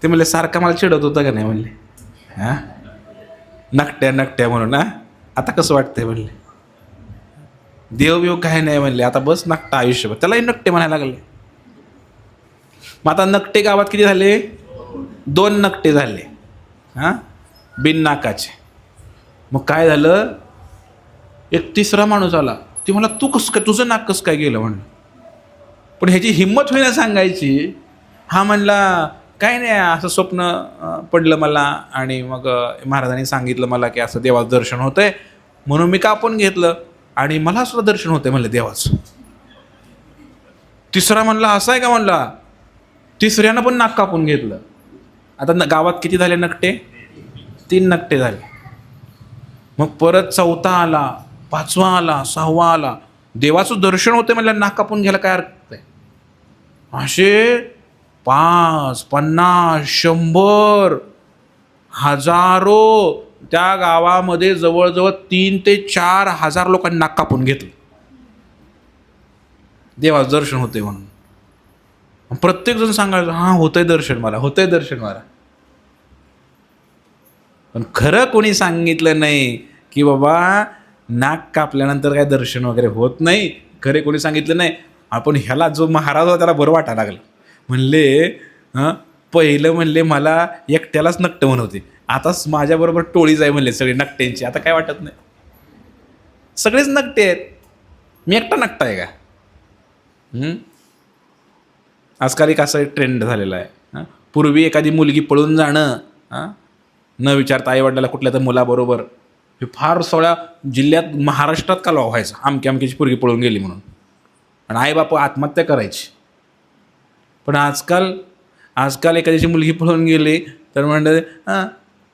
ते म्हणले सारखा मला चिडत होता का नाही म्हणले, हां नकट्या नकट्या म्हणून. ना आता कसं वाटतंय म्हणले, देव बिव काय नाही म्हणले, आता बस नकटा आयुष्यभर. त्यालाही नकटे म्हणायला लागले. मग आता नकटे गावात किती झाले? 2 नकटे झाले, हां बिन नाकाचे. मग काय झालं, एक तिसरा माणूस आला. ती म्हणला तू कसं काय, तुझं नाक कसं काय गेलं म्हणलं. पण ह्याची हिंमत होईना सांगायची. हा म्हणला काय नाही, असं स्वप्न पडलं मला आणि मग महाराजांनी सांगितलं मला की असं देवाचं दर्शन होतं आहे म्हणून मी कापून घेतलं आणि मला सुद्धा दर्शन होतं आहे म्हणलं देवाचं. तिसरा म्हणला असं आहे का म्हणला. तिसऱ्यानं पण नाक कापून घेतलं. आता गावात किती झाले नकटे? 3 नकटे झाले. मग परत 4था आला, 5वा आला, 6वा आला. देवाचं दर्शन होतं म्हणलं नाक कापून घ्यायला काय अर्थ आहे. असे 5, 50, 100, हजारो त्या गावामध्ये जवळजवळ 3 ते 4 हजार लोकांनी नाक कापून घेतलं देवाचं दर्शन होतंय म्हणून. प्रत्येक जण सांगायचं हां होतंय दर्शन मला, होतंय दर्शन मला. पण खरं कोणी सांगितलं नाही की बाबा नाक कापल्यानंतर काय दर्शन वगैरे होत नाही. खरे कोणी सांगितलं नाही. आपण ह्याला जो महाराज होता त्याला बरं वाटायला लागलं. म्हणले पहिलं म्हणले मला एकट्यालाच नकटं म्हणते, आताच माझ्याबरोबर टोळीच आहे म्हणले सगळे नकट्यांची. आता काय वाटत नाही, सगळेच नकटे आहेत, मी एकटा नकटा आहे का? आजकाल एक असा ट्रेंड झालेला आहे. पूर्वी एखादी मुलगी पळून जाणं न विचारता आईवडिलाला कुठल्या तर मुलाबरोबर, हे फार सगळ्या जिल्ह्यात महाराष्ट्रात का व्हायचं, अमक्याची पोरगी पळून गेली म्हणून, आणि आईबाप आत्महत्या करायची. पण आजकाल एखाद्याची मुलगी पळून गेली तर म्हणलं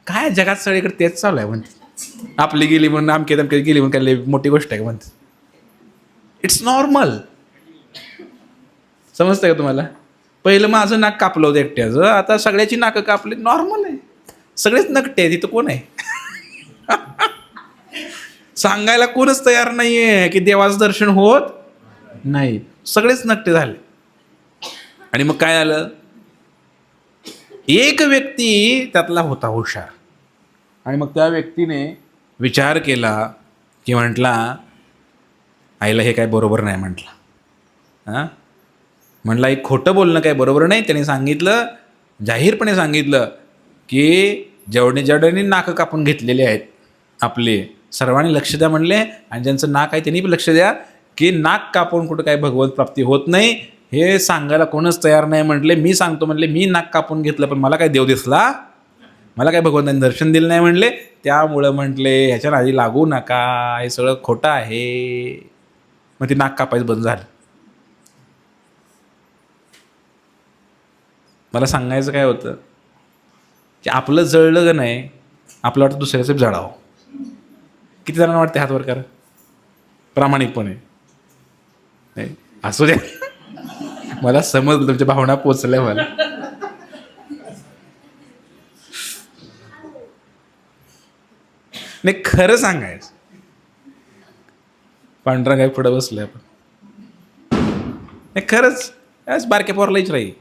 काय जगात सगळीकडे तेच चालू आहे म्हणते. आपली गेली म्हणून आमके तमके गेली म्हणून काय मोठी गोष्ट आहे का म्हणते. It's normal. समजतं का तुम्हाला? पहिलं माझं नाक कापलं होतं एकट्याचं, आता सगळ्याची नाकं कापली, नॉर्मल आहे. सगळेच नकटे आहेत. तिथं कोण आहे सांगायला कोणच तयार नाही आहे की देवाचं दर्शन होत नाही. सगळेच नकटे झाले. आणि मग काय झालं, एक व्यक्ती त्यातला होता हुशार, आणि मग त्या व्यक्तीने विचार केला की म्हटला आईला हे काय बरोबर नाही म्हटलं. म्हटलं एक खोटं बोलणं काय बरोबर नाही. त्याने सांगितलं, जाहीरपणे सांगितलं की जेवढ्यांनी नाकं कापून घेतलेले आहेत आपले सर्वांनी लक्ष द्या म्हणले, आणि ज्यांचं नाक आहे त्यांनी पण लक्ष द्या की नाक कापून कुठं काय भगवत प्राप्ती होत नाही. हे सांगायला कोणच तयार नाही म्हटले. मी सांगतो म्हणले, मी नाक कापून घेतलं पण मला काय देव दिसला, मला काय भगवंतांनी दर्शन दिलं नाही म्हणले. त्यामुळं म्हटले ह्याच्या नादी लागू नका, हे सगळं खोटं आहे. मग ते नाक कापायचं बंद झालं. मला सांगायचं काय होतं की आपलं जळलं का नाही, आपलं वाटतं दुसऱ्याचं जळावं. किती जणांना वाटते हात वर करा प्रामाणिकपणे. नाही असू द्या, मला समजलं तुमच्या भावना पोचल्या मला. नाही खरं सांगायचं, पांढरा काय पुढं बसलंय आपण. नाही खरंच बारक्या पोरलाच राहील.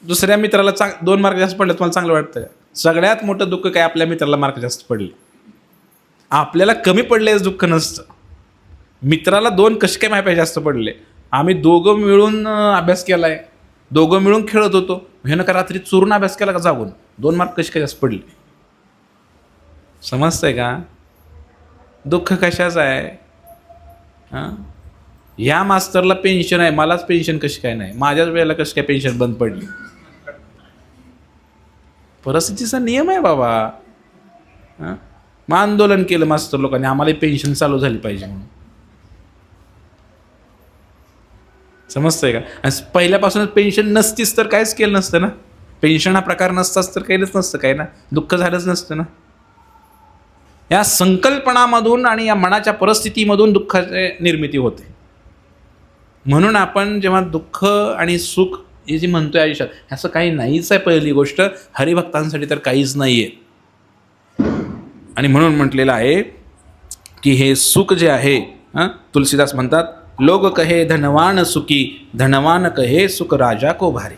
दुसऱ्या मित्राला 2 मार्क जास्त पडले तुम्हाला चांगलं वाटतं का? सगळ्यात मोठं दुःख काय, आपल्या मित्राला मार्क जास्त पडले. आपल्याला कमी पडलेच दुःख नसतं, मित्राला 2 कसे काय माहिती जास्त पडले. आम्ही दोघं मिळून अभ्यास केला आहे, दोघं मिळून खेळत होतो, ह्यानं का रात्री चोरून अभ्यास केला का जागून, 2 मार्क कसे काय जास्त पडले. समजतंय का दुःख कशाचं आहे. हां, ह्या मास्तरला पेन्शन आहे, मलाच पेन्शन कशी काय नाही, माझ्याच वेळेला कशी काय पेन्शन बंद पडली. परिस्थितीचा नियम आहे बाबा. हां, मग आंदोलन केलं मास्तर लोकांनी, आम्हाला पेन्शन चालू झाली पाहिजे म्हणून. समजतंय का. आणि पहिल्यापासूनच पेन्शन नसतीच तर काहीच केलं नसतं ना, पेन्शन हा प्रकार नसताच तर काहीच नसतं काय ना, दुःख झालंच नसतं ना. या संकल्पनामधून आणि या मनाच्या परिस्थितीमधून दुःखाची निर्मिती होते. म्हणून आपण जेव्हा दुःख आणि सुख हे जे म्हणतोय आयुष्यात, असं काही नाहीच आहे. पहिली गोष्ट, हरिभक्तांसाठी तर काहीच नाही आहे. आणि म्हणून म्हटलेलं आहे की हे सुख जे आहे, तुलसीदास म्हणतात, लोक कहे धनवान सुखी, धनवान कहे सुख राजा को भारी.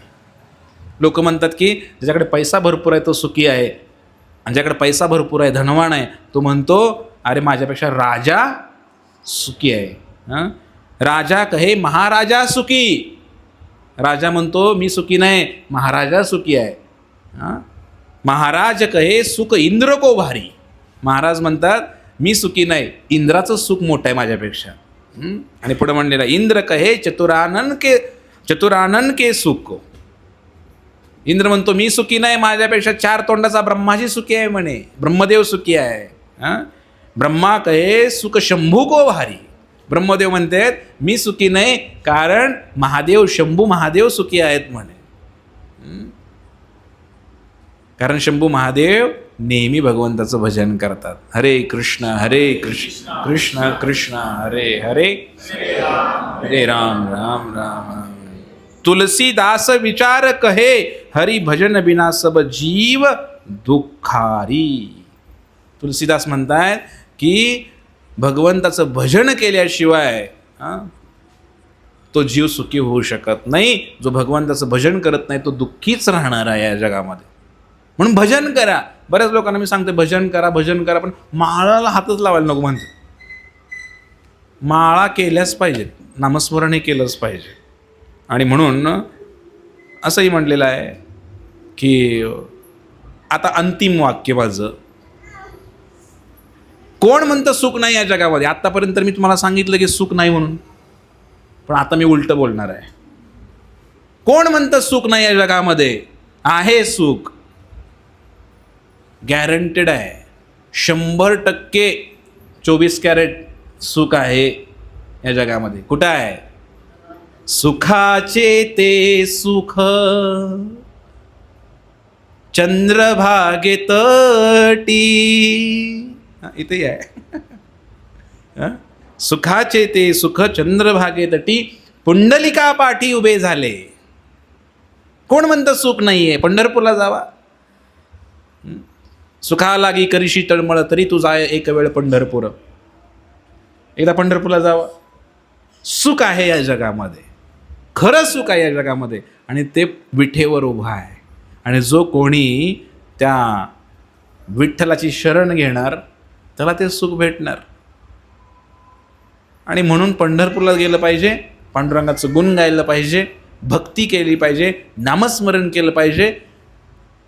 लोक म्हणतात की ज्याच्याकडे पैसा भरपूर आहे तो सुखी आहे, आणि ज्याकडे पैसा भरपूर आहे, धनवान आहे, तो म्हणतो अरे माझ्यापेक्षा राजा सुखी आहे. राजा कहे महाराजा सुखी, राजा म्हणतो मी सुखी नाही, महाराजा सुखी आहे. महाराज कहे सुख इंद्र को भारी, महाराज म्हणतात मी सुखी नाही, इंद्राचं सुख मोठं आहे माझ्यापेक्षा. आणि पुढे म्हणलेला, इंद्र कहे चतुरानन के सुख, इंद्र म्हणतो मी सुखी नाही, माझ्यापेक्षा 4 तोंडाचा ब्रह्माजी सुखी आहे म्हणे, ब्रह्मदेव सुखी आहे. ब्रह्मा कहे सुख शंभू को भारी, ब्रह्मदेव म्हणतात मी सुखी नाही, कारण महादेव शंभू महादेव सुखी आहेत म्हणे. कारण शंभू महादेव नेहमी भगवंताचं भजन करतात. हरे कृष्ण कृष्ण कृष्ण हरे हरे, हरे राम राम राम. तुलसीदास विचार कहे, हरि भजन बिना सब जीव दुःखारी. तुलसीदास म्हणतात की भगवंताचं भजन केल्याशिवाय तो जीव सुखी होऊ शकत नाही. जो भगवंताचं भजन करत नाही तो दुःखीच राहणार आहे या जगामध्ये. म्हणून भजन करा. बऱ्याच लोकांना मी सांगते भजन करा भजन करा, पण माळाला हातच लावायला नको म्हणते. माळा केल्याच पाहिजेत, नामस्मरण हे केलंच पाहिजे. आणि म्हणून असंही म्हटलेलं आहे की आता अंतिम वाक्य माझं, कोण म्हणतं सुख नाही या जगामध्ये. आत्तापर्यंत मी तुम्हाला सांगितलं की सुख नाही म्हणून, पण आता मी उलटं बोलणार आहे. कोण म्हणतं सुख नाही या जगामध्ये. आहे सुख, गॅरंटेड आहे, 100% 24 कॅरेट सुख आहे या जगामध्ये. कुठं आहे. सुखाचे ते सुख चंद्रभागे तटी, इथे आहे. सुखाचे ते सुख चंद्रभागे तटी, पुंडलिका पाठी उभे झाले. कोण म्हणतं सुख नाहीये. पंढरपूरला जावा, सुखा लागी करीशी तळमळ, तरी तू जाय एक वेळ पंढरपूर. एकदा पंढरपूरला जावा. सुख आहे या जगामध्ये, खरं सुख आहे या जगामध्ये, आणि ते विठेवर उभा आहे. आणि जो कोणी त्या विठ्ठलाची शरण घेणार त्याला ते सुख भेटणार. आणि म्हणून पंढरपूरला गेलं पाहिजे, पांडुरंगाचं गुण गायलं पाहिजे, भक्ती केली पाहिजे, नामस्मरण केलं पाहिजे.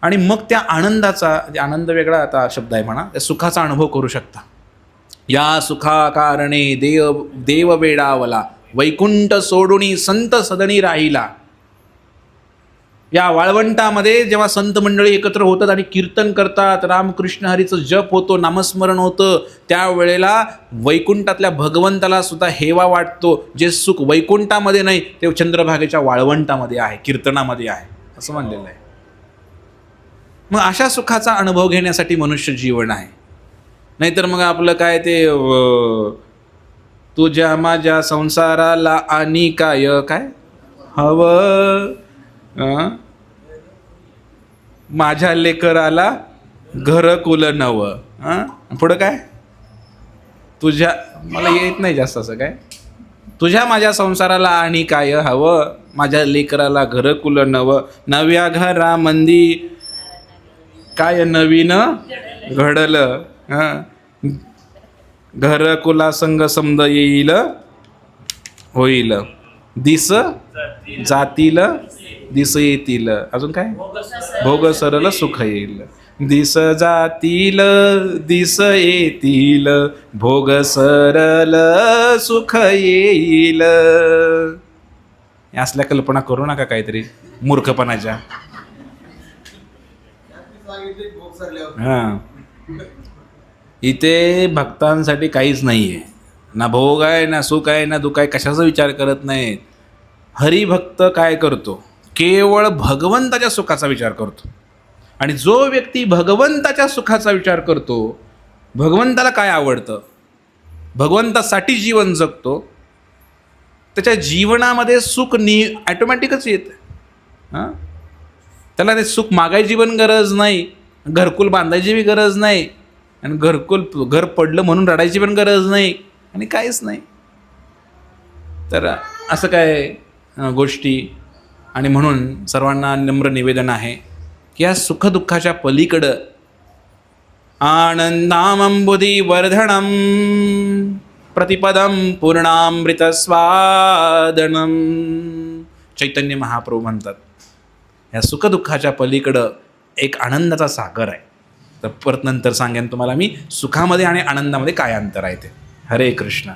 आणि मग त्या आनंदाचा, आनंद वेगळा आता शब्द आहे म्हणा, त्या सुखाचा अनुभव करू शकता. या सुखा कारणे देव वेडावला, वैकुंठ सोडुनी संत सदनी राहिला. या वाळवंटामध्ये जेव्हा संत मंडळी एकत्र होतात आणि कीर्तन करतात, रामकृष्ण हरीचं जप होतो, नामस्मरण होतं, त्यावेळेला वैकुंठातल्या भगवंताला सुद्धा हेवा वाटतो. जे सुख वैकुंठामध्ये नाही ते चंद्रभागेच्या वाळवंटामध्ये आहे, कीर्तनामध्ये आहे, असं म्हणलेलं आहे. मग अशा सुखाचा अनुभव घेण्यासाठी मनुष्य जीवन आहे. नाहीतर मग आपलं काय ते तुझ्या माझ्या संसाराला आणि काय हवं, माझ्या लेकराला घरकुल नवं. पुढं काय, तुझ्या, मला येत नाही जास्त असं काय, तुझ्या माझ्या संसाराला आणि काय हवं, माझ्या लेकराला घरकुल नवं, नव्या घरामंदी काय नवीन घडलं. हं. घरकुला संग समद येईल होईल, दिस जातील दिस येतील, अजून काय भोग सरल सुख येईल. दिस जातील दिस येतील, भोग सरल सुख येईल. या असल्या कल्पना करू नका काहीतरी मूर्खपणाच्या. सांगितले भोग सरल्यावर हां, इथे भक्तांसाठी काहीच नाही आहे. ना भोग आहे, ना सुख आहे, ना दुःख आहे, कशाचा विचार करत नाहीत. हरिभक्त काय करतो? केवळ भगवंताच्या सुखाचा विचार करतो. आणि जो व्यक्ती भगवंताच्या सुखाचा विचार करतो, भगवंताला काय आवडतं, भगवंतासाठी जीवन जगतो, त्याच्या जीवनामध्ये सुख ॲटोमॅटिकच येतं. हां, त्याला ते सुख मागायची पण गरज नाही, घरकुल बांधायची बी गरज नाही, आणि घर पडलं म्हणून रडायची पण गरज नाही, आणि काहीच नाही. तर असं काय गोष्टी. आणि म्हणून सर्वांना नम्र निवेदन आहे की या सुखदुःखाच्या पलीकडं आनंदामंबुधी वर्धनम प्रतिपदम पूर्णामृतस्वादनम. चैतन्य महाप्रभू म्हणतात या सुखदुःखाच्या पलीकडं एक आनंदाचा सागर आहे. तर परत नंतर सांगेन तुम्हाला मी सुखामध्ये आणि आनंदामध्ये काय अंतर आहे ते. हरे कृष्ण.